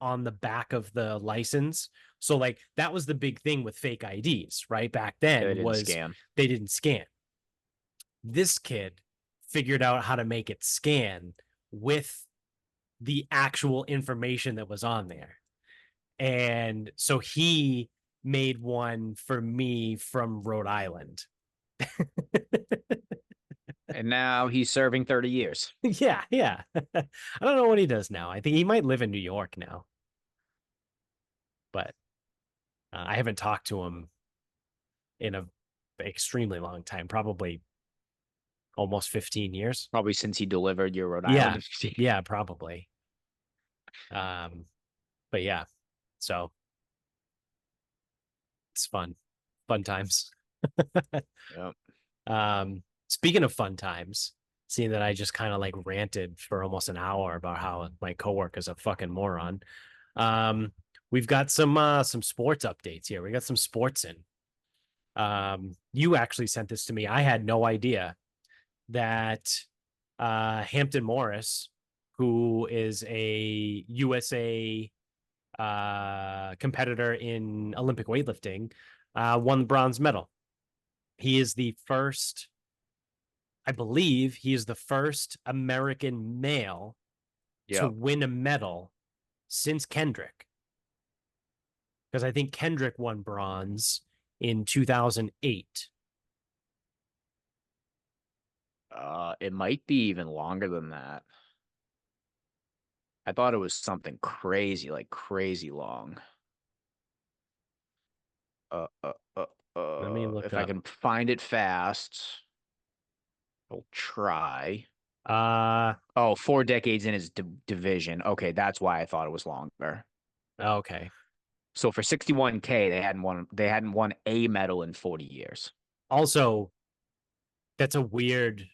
on the back of the license. So like that was the big thing with fake IDs, right? Back Yeah, they then didn't was scan. they didn't scan. This kid figured out how to make it scan with the actual information that was on there. And so he made one for me from Rhode Island. And now he's serving 30 years. Yeah, yeah. I don't know what he does now. I think he might live in New York now, but I haven't talked to him in a extremely long time, probably almost 15 years. Probably since he delivered your Rhode Yeah. Island. Yeah, probably. Um, but yeah, so it's fun. Fun times. Yep. Speaking of fun times, seeing that I just kind of like ranted for almost an hour about how my coworker's a fucking moron. Um, we've got some sports updates here. We got some sports in. You actually sent this to me. I had no idea that Hampton Morris, who is a USA competitor in Olympic weightlifting, won the bronze medal. He is the first, I believe, he is the first American male to Yep. win a medal since Kendrick. Because I think Kendrick won bronze in 2008. It might be even longer than that. I thought it was something crazy, like crazy long. Uh, uh, uh, Let me look if I up. can find it fast, I'll try. Uh, Oh, 4 decades in his division. Okay, that's why I thought it was longer. okay. So for 61K, they hadn't won a medal in 40 years. Also, that's a weird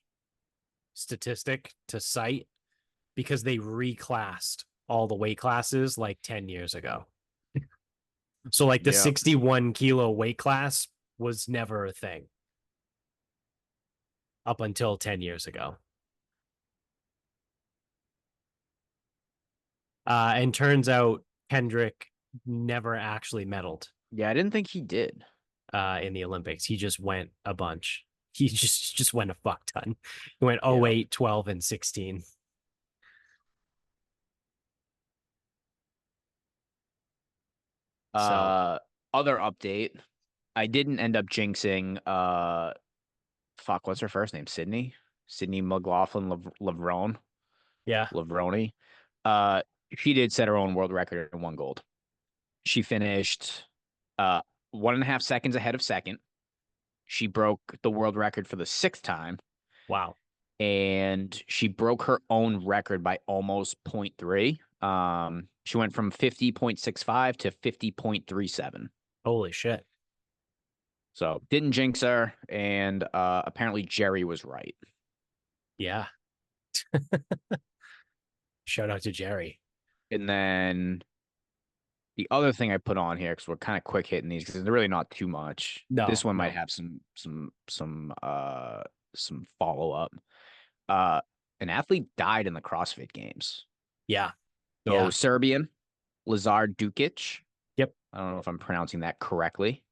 statistic to cite because they reclassed all the weight classes like 10 years ago. So like the Yep. 61 kilo weight class was never a thing up until 10 years ago. And turns out Kendrick never actually medaled Yeah, I didn't think he did. in the Olympics. He just went a bunch. He just went a fuck ton. He went Yep. 08, 12, and 16. So Other update. I didn't end up jinxing fuck, what's her first name? Sydney? Sydney McLaughlin Lavrone. yeah. Lavroni. Uh she did set her own world record and won gold. She finished 1.5 seconds ahead of second. She broke the world record for the sixth time, Wow. and she broke her own record by almost zero point 0.3. She went from 50.65 to 50.37. Holy shit. So didn't jinx her, and apparently Jerry was right. Yeah. Shout out to Jerry. And then the other thing I put on here, because we're kind of quick hitting these because they're really not too much. This No, one might no. have some follow up. Uh, an athlete died in the CrossFit Games. Yeah. So Yeah. Serbian Lazar Dukic. Yep. I don't know if I'm pronouncing that correctly.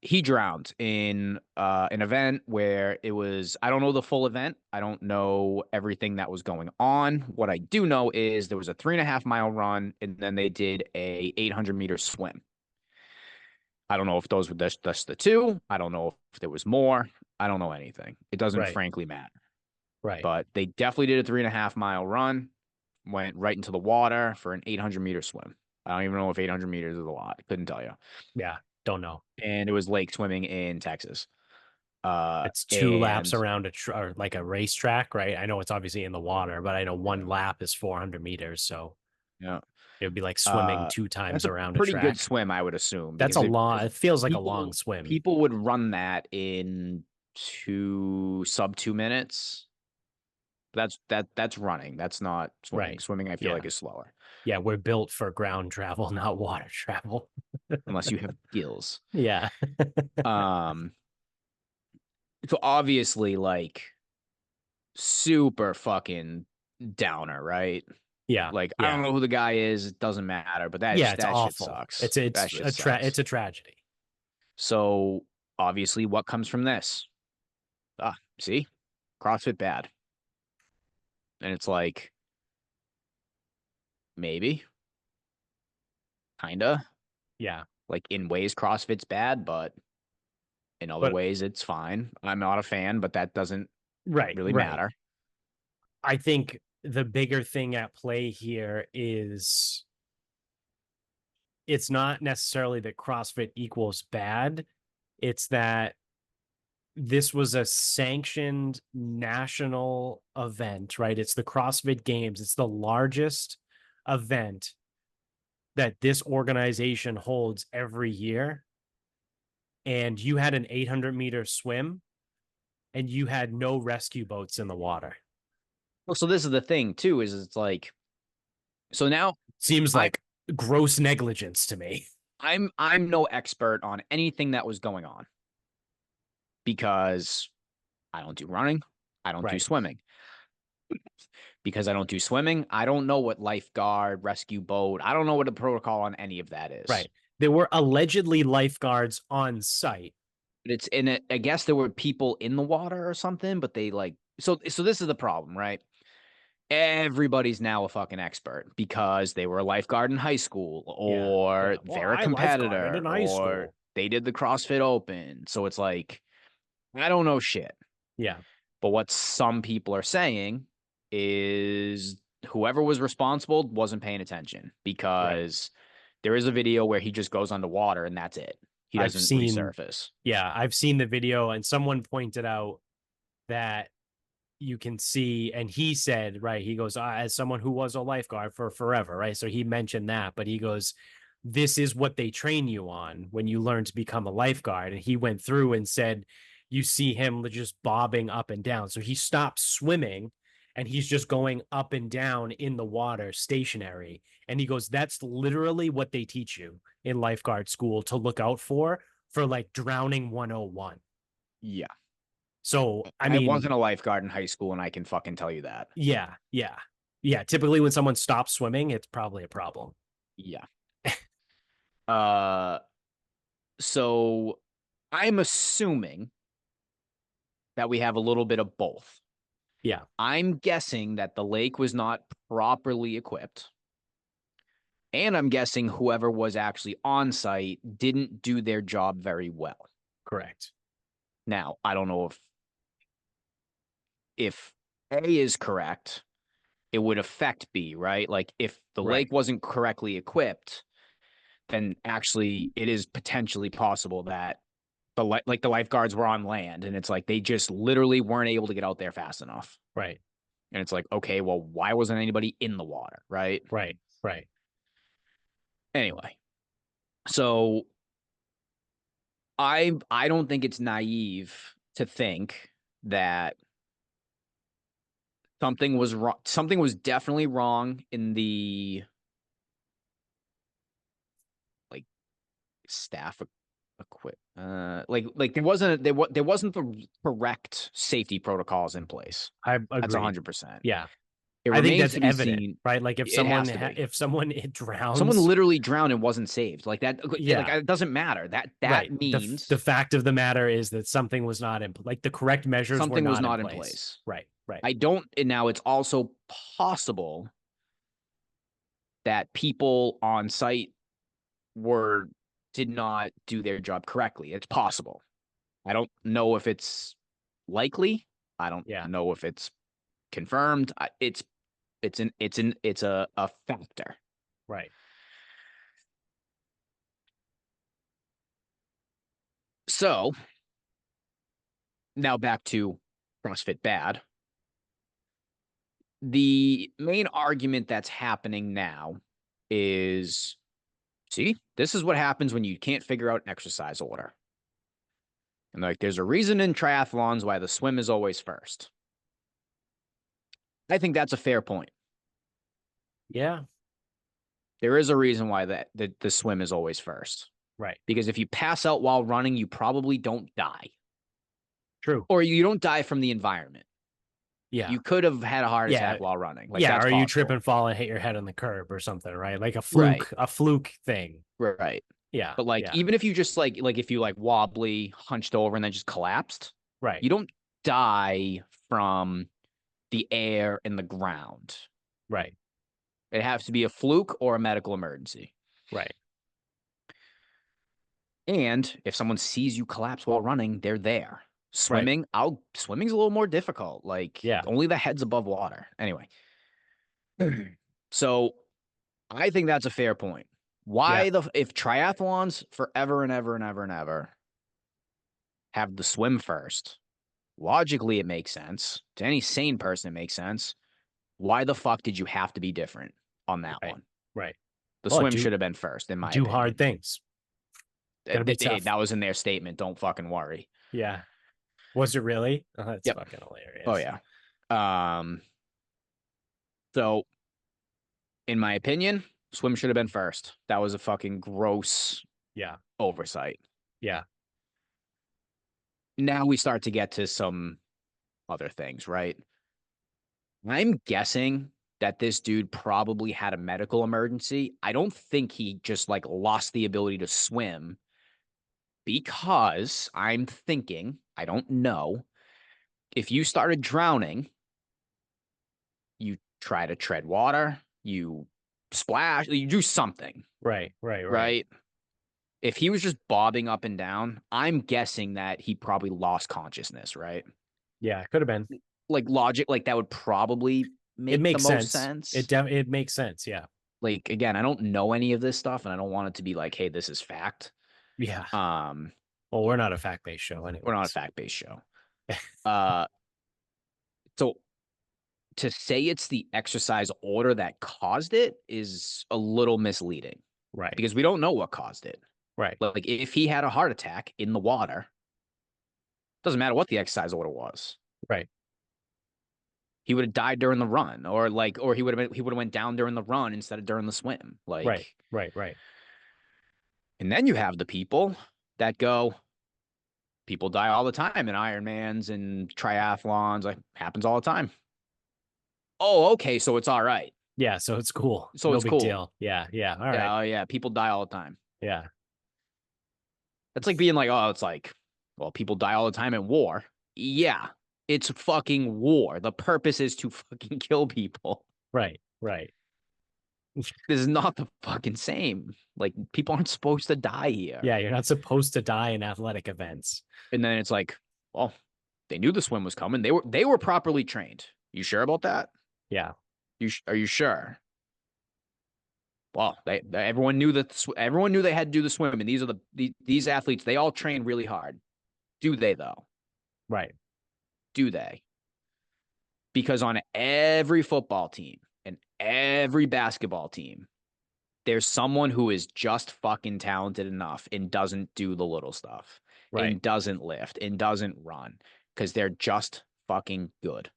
He drowned in an event where it was, I don't know the full event. I don't know everything that was going on. What I do know is there was a 3.5 mile run, and then they did a 800-meter swim. I don't know if those were just the two. I don't know if there was more. I don't know anything. It doesn't Right. frankly matter. Right. But they definitely did a 3.5 mile run, went right into the water for an 800-meter swim. I don't even know if 800 meters is a lot. Couldn't tell you. Yeah. Don't know. And it was lake swimming in Texas. It's 2 laps And around or like a racetrack, right? I know it's obviously in the water, but I know one lap is 400 meters. So yeah, it would be like swimming uh, two that's times a around a pretty good track. swim, I would assume, That's because a it long, because it feels like a long people swim. people would run that in two sub 2 minutes. That's running. That's not swimming. Right. Swimming, I feel Yeah. like, is slower Yeah. We're built for ground travel, not water travel. unless you have gills. Yeah. Um, so obviously, like super fucking downer, right? Yeah. Like I Yeah. don't know who the guy is. It doesn't matter. But Yeah. It's that shit awful. sucks. That shit It's sucks. a tragedy. So obviously, what comes from this? See, CrossFit bad, and it's like maybe, kinda, Yeah. like in ways CrossFit's bad, but in other But ways it's fine. I'm not a fan, but that doesn't right. really Right. matter. I think the bigger thing at play here is it's not necessarily that CrossFit equals bad. It's that this was a sanctioned national event, right? It's the CrossFit Games. It's the largest event that this organization holds every year. And you had an 800-meter swim and you had no rescue boats in the water. Well, so this is the thing too, is it's like so now Seems I like gross negligence to me. I'm no expert on anything that was going on because I don't do running, I don't do Right. swimming. Because I don't do swimming, I don't know what lifeguard, rescue boat, I don't know what the protocol on any of that is. Right. There were allegedly lifeguards on site. But it's in it. I guess there were people in the water or something, but they like so this is the problem, right? Everybody's now a fucking expert because they were a lifeguard in high school Yeah. or Yeah. Well, they're a I lifeguarded competitor in high or school. they did the CrossFit Open. So it's like I don't know shit. Yeah. But what some people are saying is whoever was responsible wasn't paying attention Right. because there is a video where he just goes underwater and that's it. He I've doesn't seen, resurface. yeah, I've seen the video and someone pointed out that you can see, and he said, right, he goes, as someone who was a lifeguard for forever, right? So he mentioned that, but he goes, this is what they train you on when you learn to become a lifeguard. And he went through and said, you see him just bobbing up and down. So he stops swimming and he's just going up and down in the water stationary. And he goes, that's literally what they teach you in lifeguard school to look out for like drowning 101. Yeah. So, I I mean, wasn't a lifeguard in high school, and I can fucking tell you that. yeah, yeah, yeah. Typically, when someone stops swimming, it's probably a problem. Yeah. Uh, so I'm assuming that we have a little bit of both. Yeah, I'm guessing that the lake was not properly equipped. And I'm guessing whoever was actually on site didn't do their job very well. correct. Now, I don't know if A is correct, it would affect B, right? Like if the Right, lake wasn't correctly equipped, then actually it is potentially possible that the lifeguards were on land and it's like they just literally weren't able to get out there fast enough. right, And it's like, okay, well, why wasn't anybody in the water, right? right, right. Anyway, so I don't think it's naive to think that something was wrong. Something was definitely wrong in the like staff equip. Like there wasn't the correct safety protocols in place. I That's agree. 100%. Yeah. It I think remains that's to be evident, seen. right? Like It has to be. if someone Someone drowns, literally drowned and wasn't saved. Like that. Like yeah, it doesn't matter. That right. The means fact of the matter is that something was not in like the correct measures were something was not in not in place. place. Right. Right. I don't. And now it's also possible that people on site were did not do their job correctly. It's possible. I don't know if it's likely. I don't Yeah. know if it's confirmed. It's a factor. Right. So now back to CrossFit bad. The main argument that's happening now is, see, this is what happens when you can't figure out an exercise order. And like, there's a reason in triathlons why the swim is always first. I think that's a fair point. Yeah. There is a reason why the swim is always first. Right. Because if you pass out while running, you probably don't die. True. Or you don't die from the environment. Yeah. You could have had a heart Yeah. attack while running. Like Yeah. that's Or you trip possible. and fall and hit your head on the curb or something, right? Like Right. a fluke thing. Right. Yeah. But like Yeah. even if you just like if you like wobbly, hunched over and then just collapsed, Right. you don't die from the air and the ground. Right. It has to be a fluke or a medical emergency. Right. And if someone sees you collapse while running, they're there. Right. Swimming's a little more difficult. Like Yeah. only the head's above water. Anyway. So I think that's a fair point. Yeah. If triathlons forever and ever and ever and ever have the swim first, logically it makes sense. To any sane person, it makes sense. Why the fuck did you have to be different on that Right. one? Right. The Well, swim should have been first, in my do hard opinion. things. Gotta be tough. That was in their statement. Don't fucking worry. Yeah. Was it really? Oh, that's Yep. fucking hilarious. Oh yeah. So in my opinion, swim should have been first. That was a fucking gross Yeah. oversight. Yeah. Now we start to get to some other things, right? I'm guessing that this dude probably had a medical emergency. I don't think he just like lost the ability to swim because I'm thinking, I don't know, if you started drowning, you try to tread water, you splash, you do something, Right. Right. Right. right? If he was just bobbing up and down, I'm guessing that he probably lost consciousness, right? Yeah. Could have been. Like logic, like that would probably It make the makes most sense. sense. It makes sense. Yeah. Like again, I don't know any of this stuff, and I don't want it to be like, hey, this is fact. Yeah. Um, Well, we're not a fact based show, we're not a anyways. fact-based show. uh, so to say it's the exercise order that caused it is a little misleading Right. because we don't know what caused it. Right. Like if he had a heart attack in the water, doesn't matter what the exercise order was. Right. He would have died during the run, or he would have went down during the run instead of during the swim. Like, Right. Right. Right. and then you have the people that go, people die all the time in Ironmans and triathlons. Like happens all the time. Oh, okay, so it's all right. Yeah. So it's cool. So No it's big cool. deal. Yeah. Yeah. All right. Yeah, oh yeah, people die all the time. Yeah. That's like being like, oh, it's like, well, people die all the time in war. Yeah, it's fucking war. The purpose is to fucking kill people. Right. Right. This is not the fucking same. Like people aren't supposed to die here. Yeah. You're not supposed to die in athletic events. And then it's like, well, they knew the swim was coming. They were properly trained. You sure about that? Yeah. Are you sure? Well, everyone knew they had to do the swim, and these athletes. They all train really hard. Do they though? Right. Do they? Because on every football team and every basketball team, there's someone who is just fucking talented enough and doesn't do the little stuff. Right. and doesn't lift and doesn't run because they're just fucking good.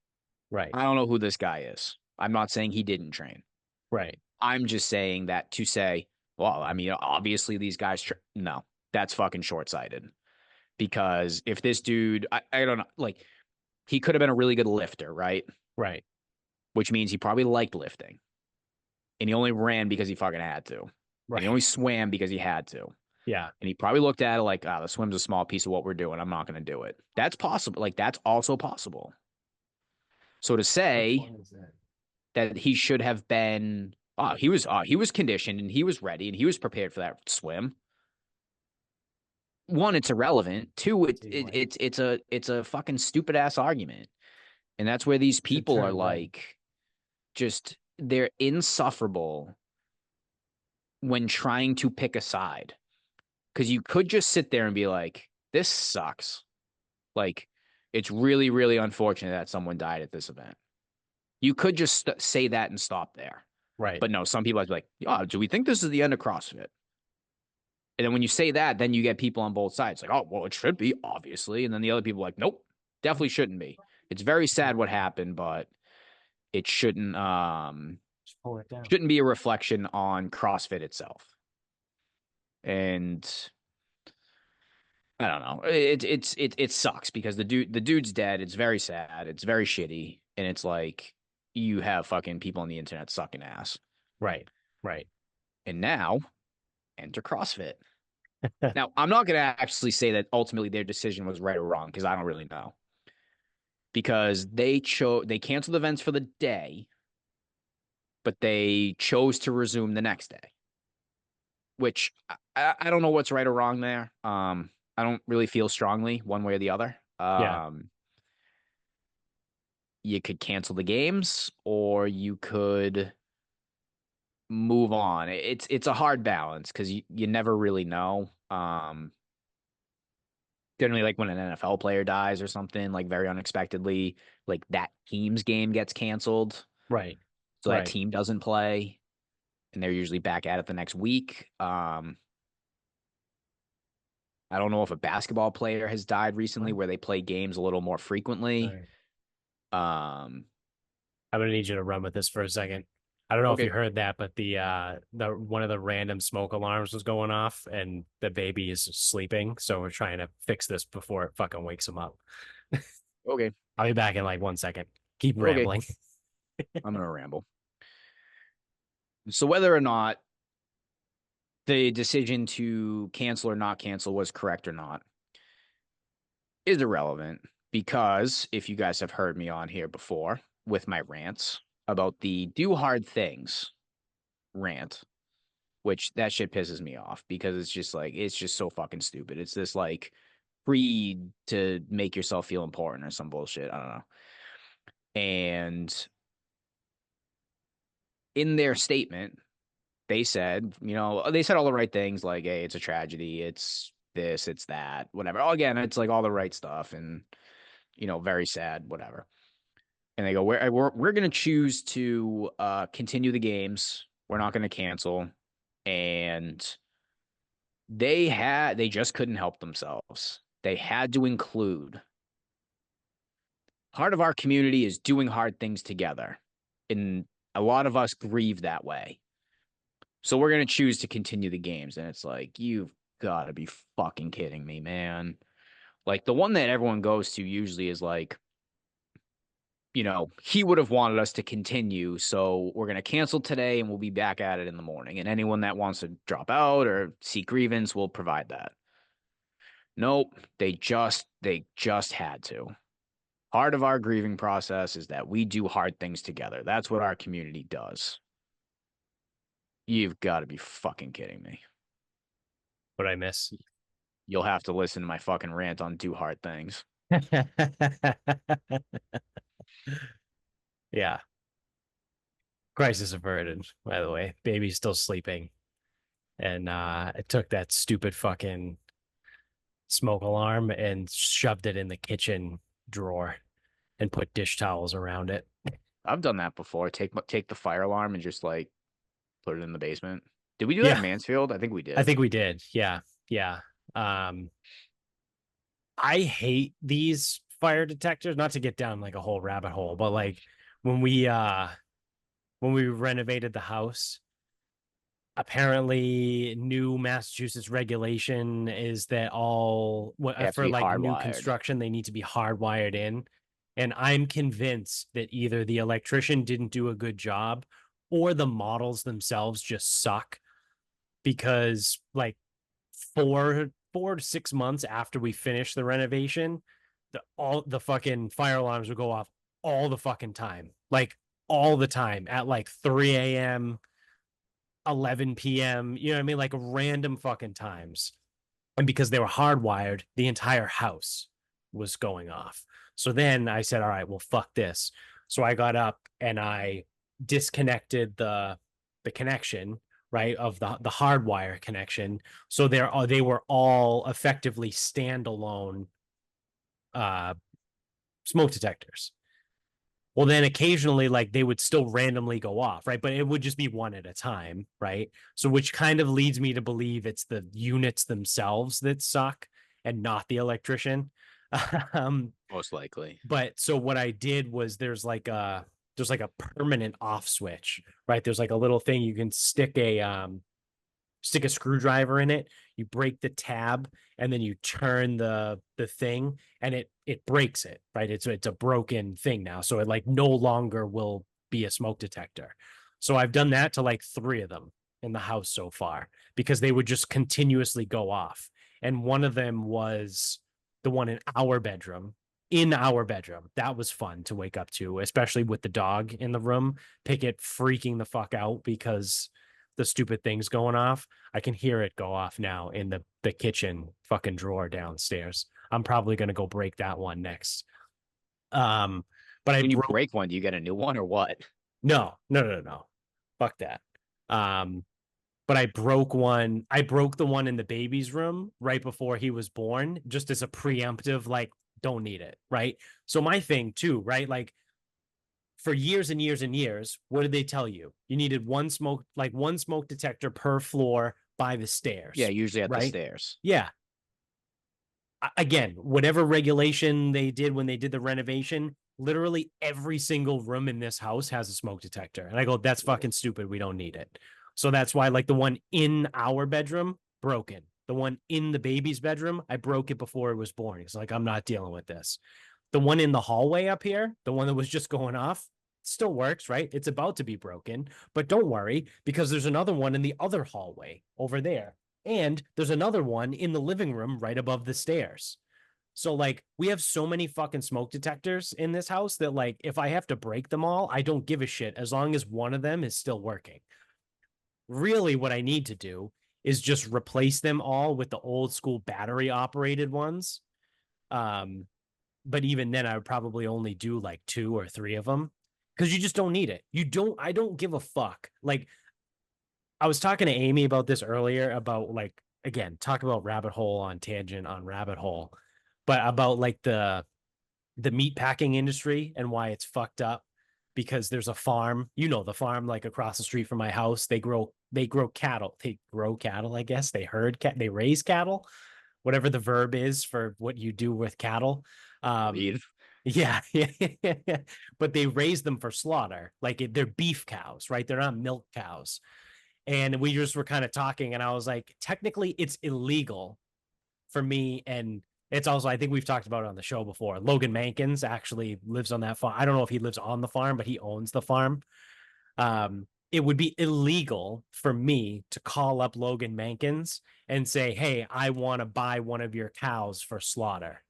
Right. I don't know who this guy is. I'm not saying he didn't train. Right. I'm just saying that to say, well, I mean, obviously these guys, no, that's fucking short sighted. Because if this dude, I don't know, like he could have been a really good lifter, right? Right. Which means he probably liked lifting and he only ran because he fucking had to. And he Right. only swam because he had to. Yeah. And he probably looked at it like, the swim's a small piece of what we're doing. I'm not going to do it. That's possible. Like, that's also possible. So to How say fun is that? that he should have been, he was conditioned and he was ready and he was prepared for that swim. One, it's irrelevant. Two, See white. it's a fucking stupid ass argument. And that's where these Should people are turn red. like, just they're insufferable when trying to pick a side. Because you could just sit there and be like, this sucks. Like, it's really, really unfortunate that someone died at this event. You could just say that and stop there. Right. But no, some people are like, oh, do we think this is the end of CrossFit? And then when you say that, then you get people on both sides like, oh, well, it should be, obviously. And then the other people are like, nope, definitely shouldn't be. It's very sad what happened, but it Just pull it down. shouldn't be a reflection on CrossFit itself. And I don't know. It sucks because the dude's dead. It's very sad. It's very shitty. And it's like you have fucking people on the internet sucking ass. Right. Right. And now enter CrossFit. Now, I'm not going to actually say that ultimately their decision was right or wrong because I don't really know. Because they canceled events for the day, but they chose to resume the next day, which I don't know what's right or wrong there. I don't really feel strongly one way or the other. Yeah. You could cancel the games or you could move on. It's a hard balance because you never really know. Generally, like when an NFL player dies or something, like very unexpectedly, like that team's game gets canceled, Right. so that Right. team doesn't play, and they're usually back at it the next week. I don't know if a basketball player has died recently What? where they play games a little more All frequently. right. Um, I'm gonna need you to run with this for a second. I don't know if you okay, heard that, but the one of the random smoke alarms was going off and the baby is sleeping, so we're trying to fix this before it fucking wakes him up. okay, I'll be back in like 1 second. Keep okay. rambling. I'm gonna ramble. So whether or not the decision to cancel or not cancel was correct or not is irrelevant because if you guys have heard me on here before with my rants about the do hard things rant, which that shit pisses me off because it's just so fucking stupid. It's this like free to make yourself feel important or some bullshit. I don't know. And in their statement, they said, they said all the right things like, hey, it's a tragedy, it's this, it's that, whatever. Oh, again, it's like all the right stuff and, very sad, whatever. And they go, we're going to choose to continue the games. We're not going to cancel. And they just couldn't help themselves. They had to include part of our community is doing hard things together. And a lot of us grieve that way. So we're going to choose to continue the games. And it's like, you've got to be fucking kidding me, man. Like the one that everyone goes to usually is like, he would have wanted us to continue. So we're going to cancel today and we'll be back at it in the morning. And anyone that wants to drop out or seek grievance will provide that. Nope. They just had to. Part of our grieving process is that we do hard things together. That's what our community does. You've got to be fucking kidding me. What I miss. You'll have to listen to my fucking rant on do hard things. Yeah. Crisis averted, by the way. Baby's still sleeping. And I took that stupid fucking smoke alarm and shoved it in the kitchen drawer and put dish towels around it. I've done that before. Take the fire alarm and just like put it in the basement. Did we do that in Yeah, Mansfield? I think we I did. think we did. Yeah. Yeah. Um, I hate these fire detectors, not to get down like a whole rabbit hole, but like when we renovated the house, apparently new Massachusetts regulation is that all They have to for be like new hardwired. construction they need to be hardwired in. And I'm convinced that either the electrician didn't do a good job or the models themselves just suck because like 4 to 6 months after we finish the renovation, all the fucking fire alarms would go off all the fucking time. Like all the time at like 3 a.m., 11 p.m., you know what I mean? Like random fucking times. And because they were hardwired, the entire house was going off. So then I said, all right, well, fuck this. So I got up and I disconnected the connection, right, of the hardwire connection. So they were all effectively standalone uh smoke detectors. Well, then occasionally, like they would still randomly go off, right? But it would just be one at a time, right? So, which kind of leads me to believe it's the units themselves that suck and not the electrician. um, Most likely. but so what I did was there's like a permanent off switch, right? There's like a little thing you can stick a screwdriver in it, you break the tab, and then you turn the thing, and it breaks it, right? It's a broken thing now, so it like no longer will be a smoke detector. So I've done that to like three of them in the house so far because they would just continuously go off. And one of them was the one in our bedroom. In our bedroom. That was fun to wake up to, especially with the dog in the room, Pickett freaking the fuck out because the stupid thing's going off. I can hear it go off now in the kitchen fucking drawer downstairs. I'm probably gonna go break that one next. Um, but I When you broke break one, do you get a new one or what? no. Fuck that. Um, but I broke one. I broke the one in the baby's room right before he was born, just as a preemptive, like, don't need it, right? So my thing too, right? Like for years and years and years, what did they tell you? You needed one smoke detector per floor by the Yeah, stairs, usually at the right? stairs. Yeah. Again, whatever regulation they did when they did the renovation, literally every single room in this house has a smoke detector. And I go, that's fucking stupid. We don't need it. So that's why, like, the one in our bedroom, broken. The one in the baby's bedroom, I broke it before it was born. It's like, I'm not dealing with this. The one in the hallway up here, the one that was just going off, still works, right? It's about to be broken, but don't worry because there's another one in the other hallway over there. And there's another one in the living room right above the stairs. So like we have so many fucking smoke detectors in this house that like if I have to break them all, I don't give a shit as long as one of them is still working. Really what I need to do is just replace them all with the old school battery operated ones. Um but even then I would probably only do like two or three of them because you just don't need it. I don't give a fuck. Like I was talking to Amy about this earlier about like again, talk about rabbit hole on tangent on rabbit hole, but about like the meat packing industry and why it's fucked up because there's a farm, the farm like across the street from my house. They grow cattle. They grow cattle, I guess. They raise cattle, whatever the verb is for what you do with cattle. Um, Breathe. yeah, yeah. But they raise them for slaughter. Like they're beef cows, right? They're not milk cows. And we just were kind of talking, and I was like, technically, it's illegal for me. And it's also, I think we've talked about it on the show before. Logan Mankins actually lives on that farm. I don't know if he lives on the farm, but he owns the farm. It would be illegal for me to call up Logan Mankins and say, hey, I want to buy one of your cows for slaughter.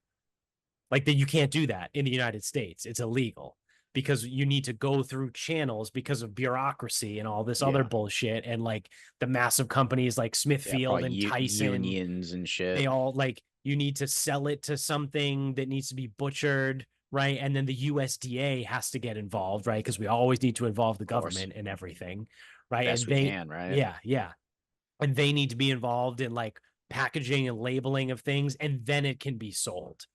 Like that, you can't do that in the United States. It's illegal because you need to go through channels because of bureaucracy and all this other Yeah. bullshit. And like the massive companies like Yeah, Smithfield probably and Tyson, unions and shit. they all like you need to sell it to something that needs to be butchered, right? And then the USDA has to get involved, right? Because we always need to involve the Of course. government and everything, right? Best And we can, right? yeah, and they need to be involved in like packaging and labeling of things, and then it can be sold,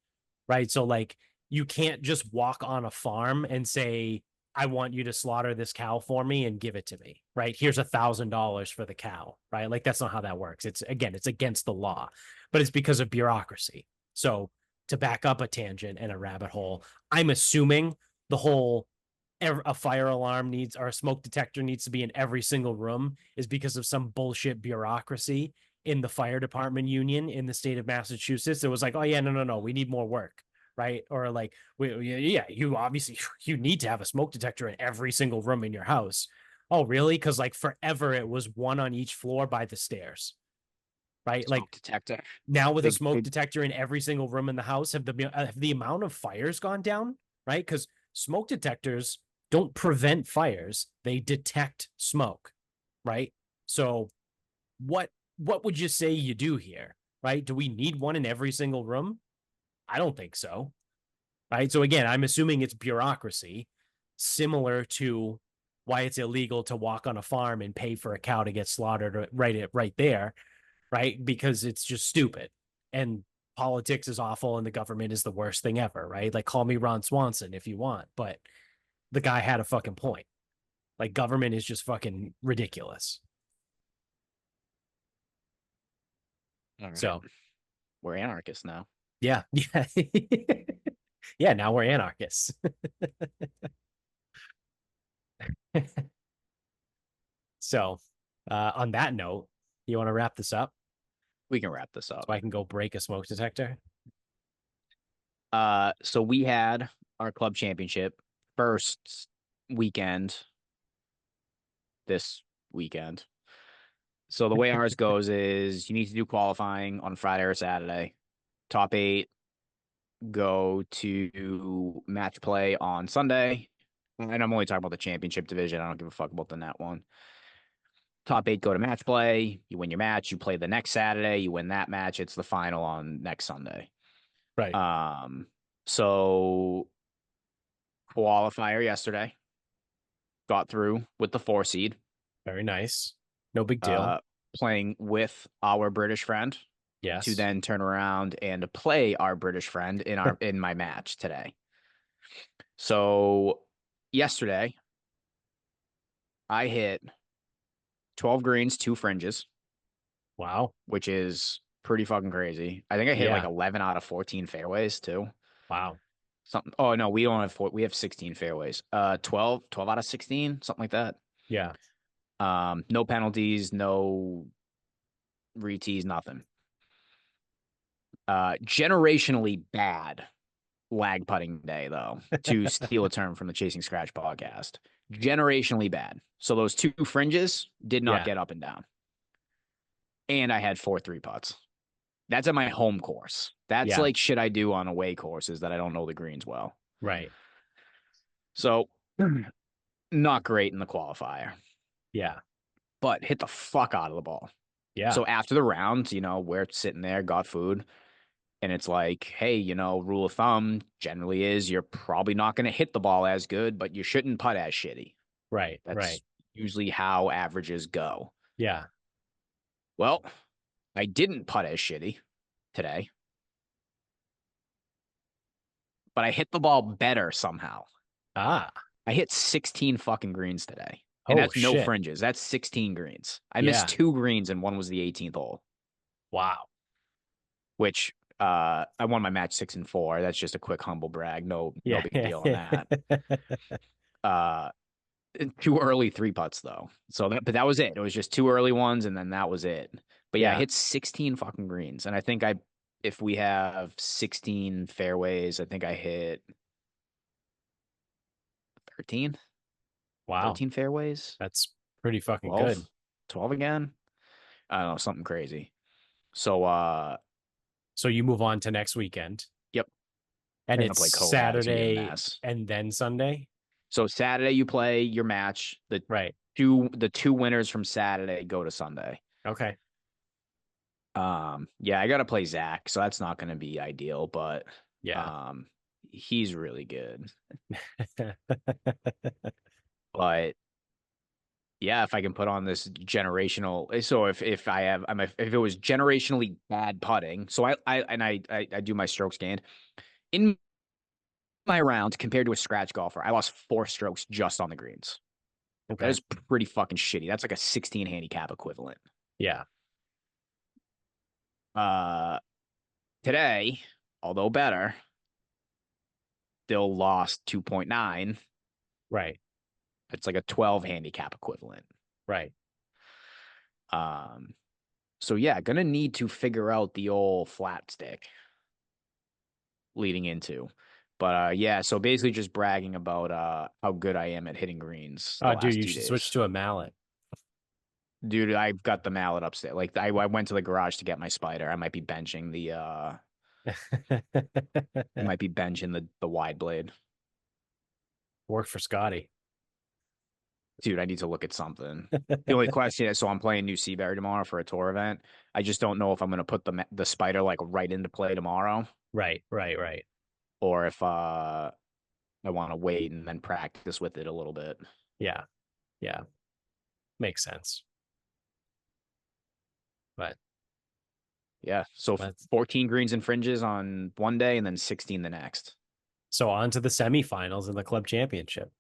right? So like you can't just walk on a farm and say, I want you to slaughter this cow for me and give it to me, right? Here's $1,000 for the cow, right? Like that's not how that works. It's again, it's against the law, but it's because of bureaucracy. So to back up a tangent and a rabbit hole, I'm assuming the whole a fire alarm needs or a smoke detector needs to be in every single room is because of some bullshit bureaucracy in the fire department union in the state of Massachusetts. It was like, oh yeah, no, we need more work, right? Or like, yeah, you obviously you need to have a smoke detector in every single room in your house. Oh, really? Because like forever it was one on each floor by the stairs, right? Like Smoke detector. now with a Big, smoke big. detector in every single room in the house, have the amount of fires gone down, right? Because smoke detectors don't prevent fires; they detect smoke, right? So what would you say you do here, right? Do we need one in every single room? I don't think so, right? So again, I'm assuming it's bureaucracy, similar to why it's illegal to walk on a farm and pay for a cow to get slaughtered right there, right? Because it's just stupid. And politics is awful and the government is the worst thing ever, right? Like call me Ron Swanson if you want, but the guy had a fucking point. Like government is just fucking ridiculous. All right. So We're anarchists now. yeah, yeah, yeah. Now we're anarchists. So on that note, you want to wrap this up We can wrap this up. so I can go break a smoke detector? So we had our club championship first weekend this weekend. So the way ours goes is you need to do qualifying on Friday or Saturday. Top eight go to match play on Sunday. And I'm only talking about the championship division. I don't give a fuck about the net one. Top eight go to match play. You win your match. You play the next Saturday. You win that match. It's the final on next Sunday. Right. Um, so qualifier yesterday got through with the 4 seed. Very nice. No big deal. Uh, playing with our British friend to Yes. then turn around and play our British friend in my match today. So yesterday I hit 12 greens, 2 fringes, Wow. which is pretty fucking crazy. I think I hit like Yeah. 11 out of 14 fairways too. Wow. Something. Oh no, we don't have we have 16 fairways. 12 out of 16, something like that. Yeah. No penalties, no retees, nothing. Generationally bad lag putting day, though, to steal a term from the Chasing Scratch podcast. Generationally bad. So those 2 fringes did not Yeah. get up and down. And I had 4 3 putts. That's at my home course. That's Yeah. like shit I do on away courses that I don't know the greens well. Right. So not great in the qualifier, Yeah. but hit the fuck out of the ball. Yeah. So after the round, we're sitting there, got food. And it's like, hey, rule of thumb generally is you're probably not going to hit the ball as good, but you shouldn't putt as shitty. Right. That's Right. usually how averages go. Yeah. Well, I didn't putt as shitty today, but I hit the ball better somehow. Ah. I hit 16 fucking greens today. And Oh that's no shit. fringes. That's 16 greens. I missed Yeah. 2 greens and one was the 18th hole, Wow. which I won my match 6-4. That's just a quick humble brag. No Yeah. big deal on that. Uh 2 early 3 putts though. But that was it. It was just 2 early ones and then that was it. But yeah, I Yeah. hit 16 fucking greens. And I think if we have 16 fairways, I think I hit 13, Wow. 13 fairways, That's pretty fucking 12, good. 12 again. I don't know, something crazy. So So you move on to next weekend yep, and I'm gonna it's play co-ed. It's gonna be a Saturday mess. and then Sunday. So Saturday you play your match. The Right. two winners from Saturday go to Sunday. Okay. Yeah, I gotta play Zach, so that's not gonna be ideal, but Yeah. um, he's really good. But yeah, if I can put on this generational, so if it was generationally bad putting, so I do my strokes gained in my round compared to a scratch golfer, I lost 4 strokes just on the greens. That Okay. is pretty fucking shitty. That's like a 16 handicap equivalent. Yeah. Uh, Today although better, still lost 2.9. Right. It's like a 12 handicap equivalent. Right. Um, so yeah, gonna need to figure out the old flat stick leading into. But yeah, so basically just bragging about how good I am at hitting greens the Oh, dude, last you two should switch days. to a mallet. Dude, I've got the mallet upstairs. Like I went to the garage to get my spider. I might be benching the wide blade. Work for Scotty. Dude, I need to look at something. The only question is, so I'm playing New Seabury tomorrow for a tour event. I just don't know if I'm gonna put the spider like right into play tomorrow, Right. Right. Right. or if I want to wait and then practice with it a little bit. Yeah. Yeah. Makes sense. But Yeah. So let's 14 greens and fringes on one day and then 16 the next. so on to the semifinals in the club championship.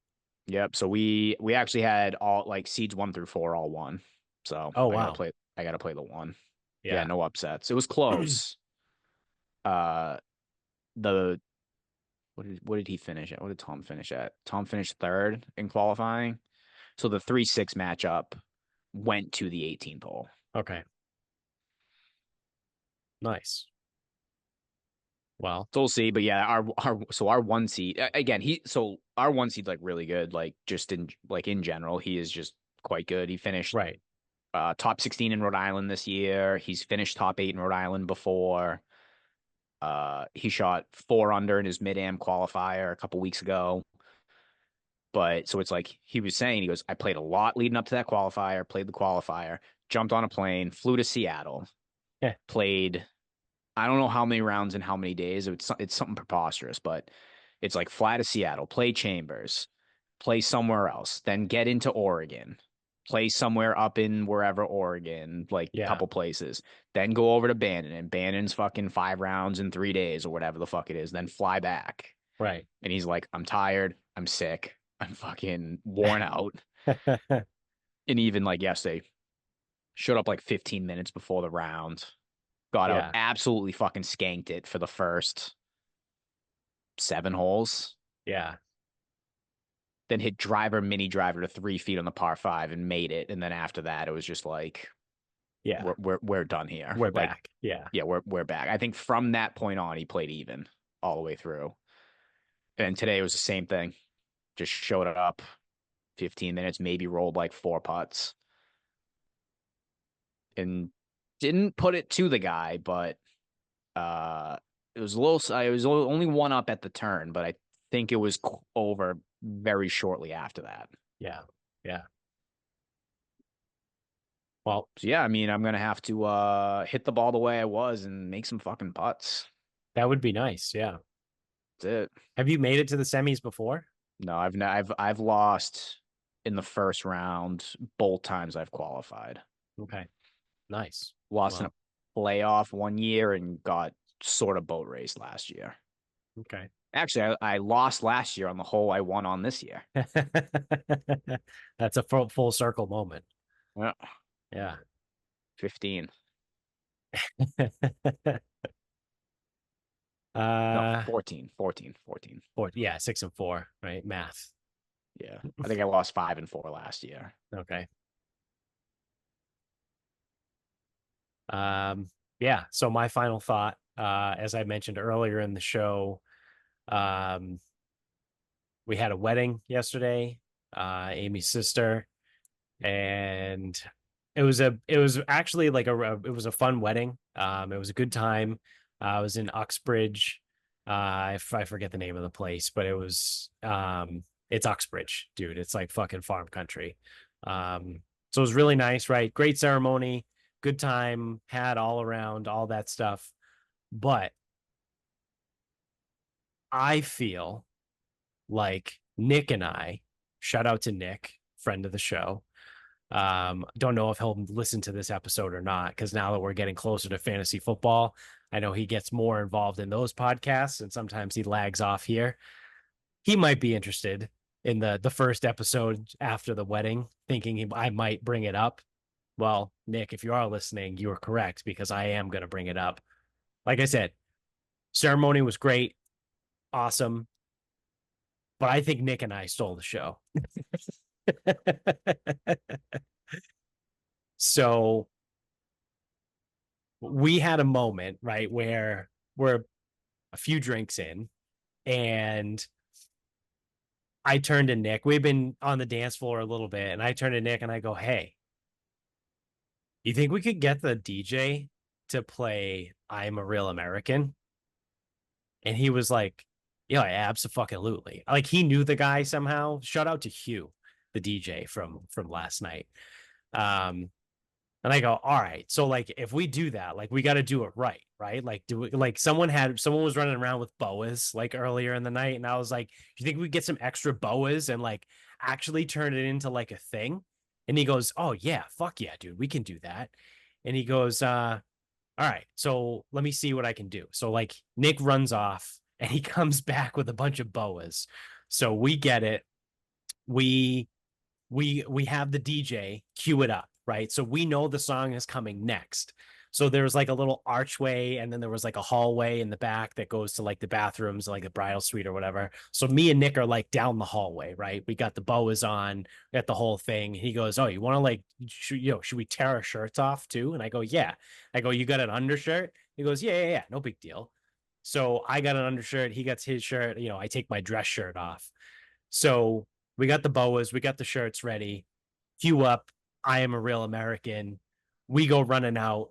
Yep. So we actually had all like seeds 1 through 4 all won. So Oh I gotta wow. play I gotta play the one. Yeah, Yeah. no upsets. It was close. Uh the what did he finish at? What did Tom finish at? Tom finished third in qualifying. So the 3-6 matchup went to the 18th hole. Okay. Nice. Well, So we'll see, but yeah, our one seed again. Our one seed like really good, like just in general, he is just quite good. He finished right. top 16 in Rhode Island this year. He's finished top 8 in Rhode Island before. He shot 4 under in his mid-am qualifier a couple weeks ago. But so it's like he was saying, he goes, I played a lot leading up to that qualifier, played the qualifier, jumped on a plane, flew to Seattle, Yeah. played I don't know how many rounds in how many days. It's something preposterous, but it's like fly to Seattle, play Chambers, play somewhere else, then get into Oregon, play somewhere up in wherever Oregon, like a Yeah. couple places, then go over to Bannon, and Bannon's fucking 5 rounds in 3 days or whatever the fuck it is, then fly back. Right. And he's like, I'm tired, I'm sick, I'm fucking worn out. And even like yesterday, showed up like 15 minutes before the round, got out, yeah. absolutely fucking skanked it for the first 7 holes, Yeah. then hit mini driver to 3 feet on the par five and made it. And then after that, it was just like, Yeah. we're done here. We're Like, back. Yeah. yeah, we're back. I think from that point on, he played even all the way through. And today was the same thing. Just showed up 15 minutes, maybe rolled like 4 putts and didn't put it to the guy, but uh it was a little, I was only one up at the turn, but I think it was over very shortly after that. Yeah. Yeah. Well, So yeah, I mean, I'm gonna have to hit the ball the way I was and make some fucking putts. that would be nice. Yeah. That's it. Have you made it to the semis before? No, I've lost in the first round both times I've qualified. Okay. Nice. Lost in a Well, playoff one year and got sort of boat raced last year. okay. Actually, I lost last year on the hole I won on this year. That's a full circle moment. Yeah, Yeah. 15. No, uh 14, 14, 14. yeah, 6 and 4, right? Math. Yeah. I think I lost 5 and 4 last year. Okay. Yeah, so my final thought, as I mentioned earlier in the show, um, we had a wedding yesterday, Amy's sister, and it was actually like it was a fun wedding. It was a good time. I was in Uxbridge. I forget the name of the place, but it's Uxbridge, dude. It's like fucking farm country. So it was really nice, right? Great ceremony, good time, had all around, all that stuff. But I feel like Nick and I, shout out to Nick, friend of the show. Don't know if he'll listen to this episode or not, because now that we're getting closer to fantasy football, I know he gets more involved in those podcasts, and sometimes he lags off here. He might be interested in the first episode after the wedding, thinking I might bring it up. Well, Nick, if you are listening, you are correct, because I am going to bring it up. Like I said, Ceremony was great, awesome, but I think Nick and I stole the show. So we had a moment, right, where we're a few drinks in, and I turned to Nick. We've been on the dance floor a little bit, and I turned to Nick and I go, "Hey, you think we could get the DJ to play I'm a Real American?" And he was like, "Yeah, absolutely." Like he knew the guy somehow. Shout out to Hugh, the DJ from last night. Um, And I go, all right. So like if we do that, like we got to do it right, right? Like do it like someone was running around with boas like earlier in the night, and I was like, do you think we get some extra boas and like actually turn it into like a thing? And he goes, oh yeah, fuck yeah, dude, we can do that. And he goes, all right, so let me see what I can do. So like Nick runs off and he comes back with a bunch of boas. So we get it. We we have the DJ cue it up, right? So we know the song is coming next. So there's like a little archway, and then there was like a hallway in the back that goes to like the bathrooms, like the bridal suite or whatever. So me and Nick are like down the hallway, right? We got the boas on, we got the whole thing. He goes, "Oh, you want to like, should we tear our shirts off too?" And I go, "Yeah." I go, "You got an undershirt?" He goes, "Yeah, yeah, yeah, no big deal." So I got an undershirt, he gets his shirt. I take my dress shirt off. So we got the boas, we got the shirts ready. Cue up. I am a real American. We go running out.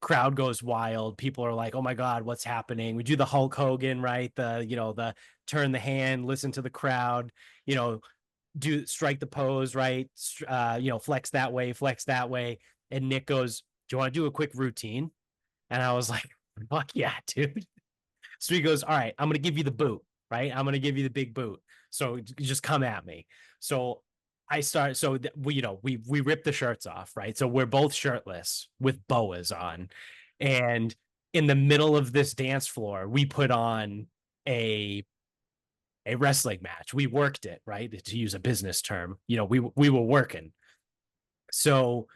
Crowd goes wild. People are like, "Oh my god, what's happening?" We do the Hulk Hogan, right? The turn the hand, listen to the crowd. You know, do strike the pose, right? Flex that way, flex that way. And Nick goes, "Do you want to do a quick routine?" And I was like, "Fuck yeah, dude." So he goes, "All right, I'm going to give you the boot, right? I'm going to give you the big boot. So just come at me." So I start. So we rip the shirts off, right? So we're both shirtless with boas on, and in the middle of this dance floor, we put on a a wrestling match. We worked it, right? To use a business term, we were working. So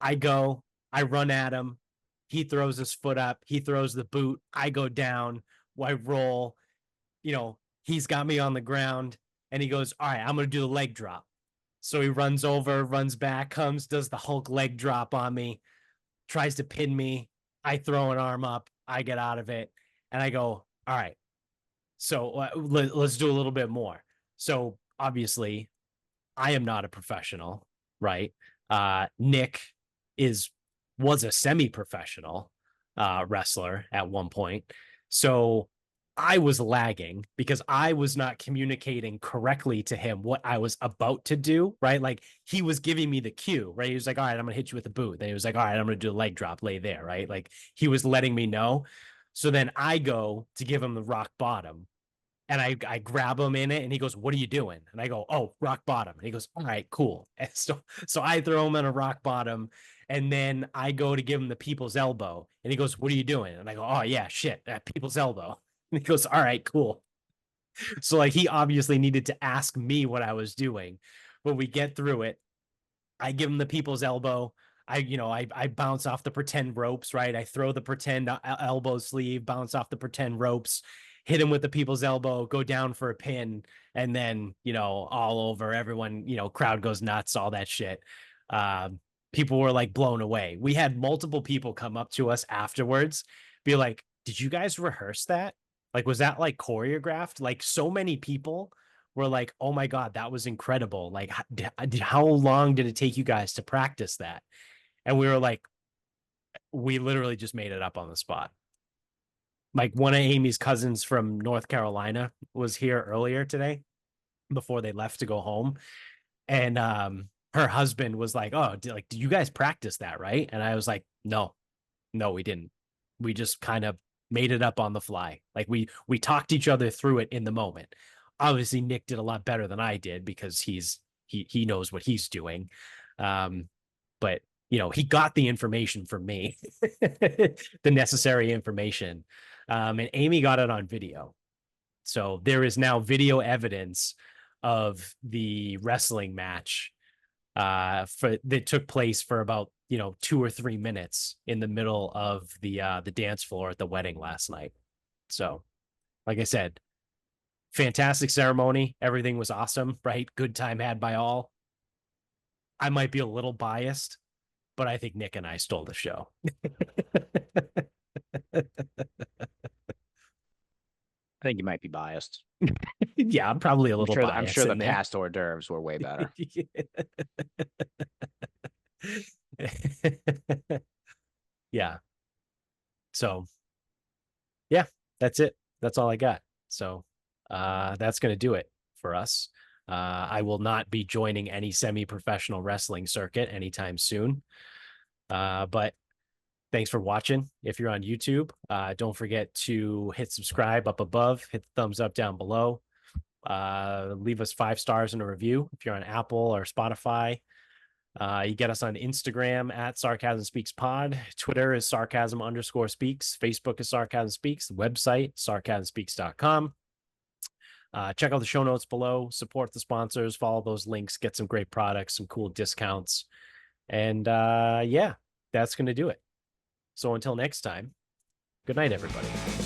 I go, I run at him. He throws his foot up. He throws the boot. I go down. I roll. He's got me on the ground, and he goes, "All right, I'm going to do the leg drop." So he runs over, runs back, comes, does the Hulk leg drop on me, tries to pin me. I throw an arm up. I get out of it. And I go, "All right, so let's do a little bit more." So obviously, I am not a professional, right? Nick is was a semi-professional wrestler at one point. So I was lagging because I was not communicating correctly to him what I was about to do, right? Like he was giving me the cue, right? He was like, "All right, I'm gonna hit you with a boot." Then he was like, "All right, I'm gonna do a leg drop, lay there," right? Like he was letting me know. So then I go to give him the rock bottom, and I grab him in it, and he goes, "What are you doing?" And I go, "Oh, rock bottom." And he goes, "All right, cool." And so I throw him in a rock bottom, and then I go to give him the people's elbow, and he goes, "What are you doing?" And I go, "Oh yeah, shit, that people's elbow." And he goes, "All right, cool." So like he obviously needed to ask me what I was doing. When we get through it, I give him the people's elbow. I bounce off the pretend ropes, right? I throw the pretend elbow sleeve, bounce off the pretend ropes, hit him with the people's elbow, go down for a pin, and then, all over everyone, crowd goes nuts, all that shit. People were like blown away. We had multiple people come up to us afterwards, be like, "Did you guys rehearse that? Like, was that like choreographed?" Like, so many people were like, "Oh my God, that was incredible. Like, how long did it take you guys to practice that?" And we were like, "We literally just made it up on the spot." Like, one of Amy's cousins from North Carolina was here earlier today before they left to go home. And her husband was like, "Oh, did you guys practice that, right?" And I was like, "No, no, we didn't. We just kind of made it up on the fly. Like we talked each other through it in the moment." Obviously, Nick did a lot better than I did because he knows what he's doing. But he got the information from me, the necessary information. And Amy got it on video. So there is now video evidence of the wrestling match that took place for about 2 or 3 minutes in the middle of the dance floor at the wedding last night. So, like I said, fantastic ceremony. Everything was awesome, right? Good time had by all. I might be a little biased, but I think Nick and I stole the show. I think you might be biased. Yeah, I'm probably a little I'm biased sure the in there. past hors d'oeuvres were way better. Yeah. So, yeah, that's it. That's all I got. So, that's going to do it for us. I will not be joining any semi-professional wrestling circuit anytime soon. But thanks for watching. If you're on YouTube, don't forget to hit subscribe up above, hit the thumbs up down below. Leave us 5 stars in a review if you're on Apple or Spotify. You get us on Instagram at Sarcasm Speaks Pod. Twitter is Sarcasm_speaks. Facebook is Sarcasm Speaks. The website, sarcasmspeaks.com. Check out the show notes below. Support the sponsors. Follow those links. Get some great products, some cool discounts. And yeah, that's going to do it. So until next time, good night, everybody.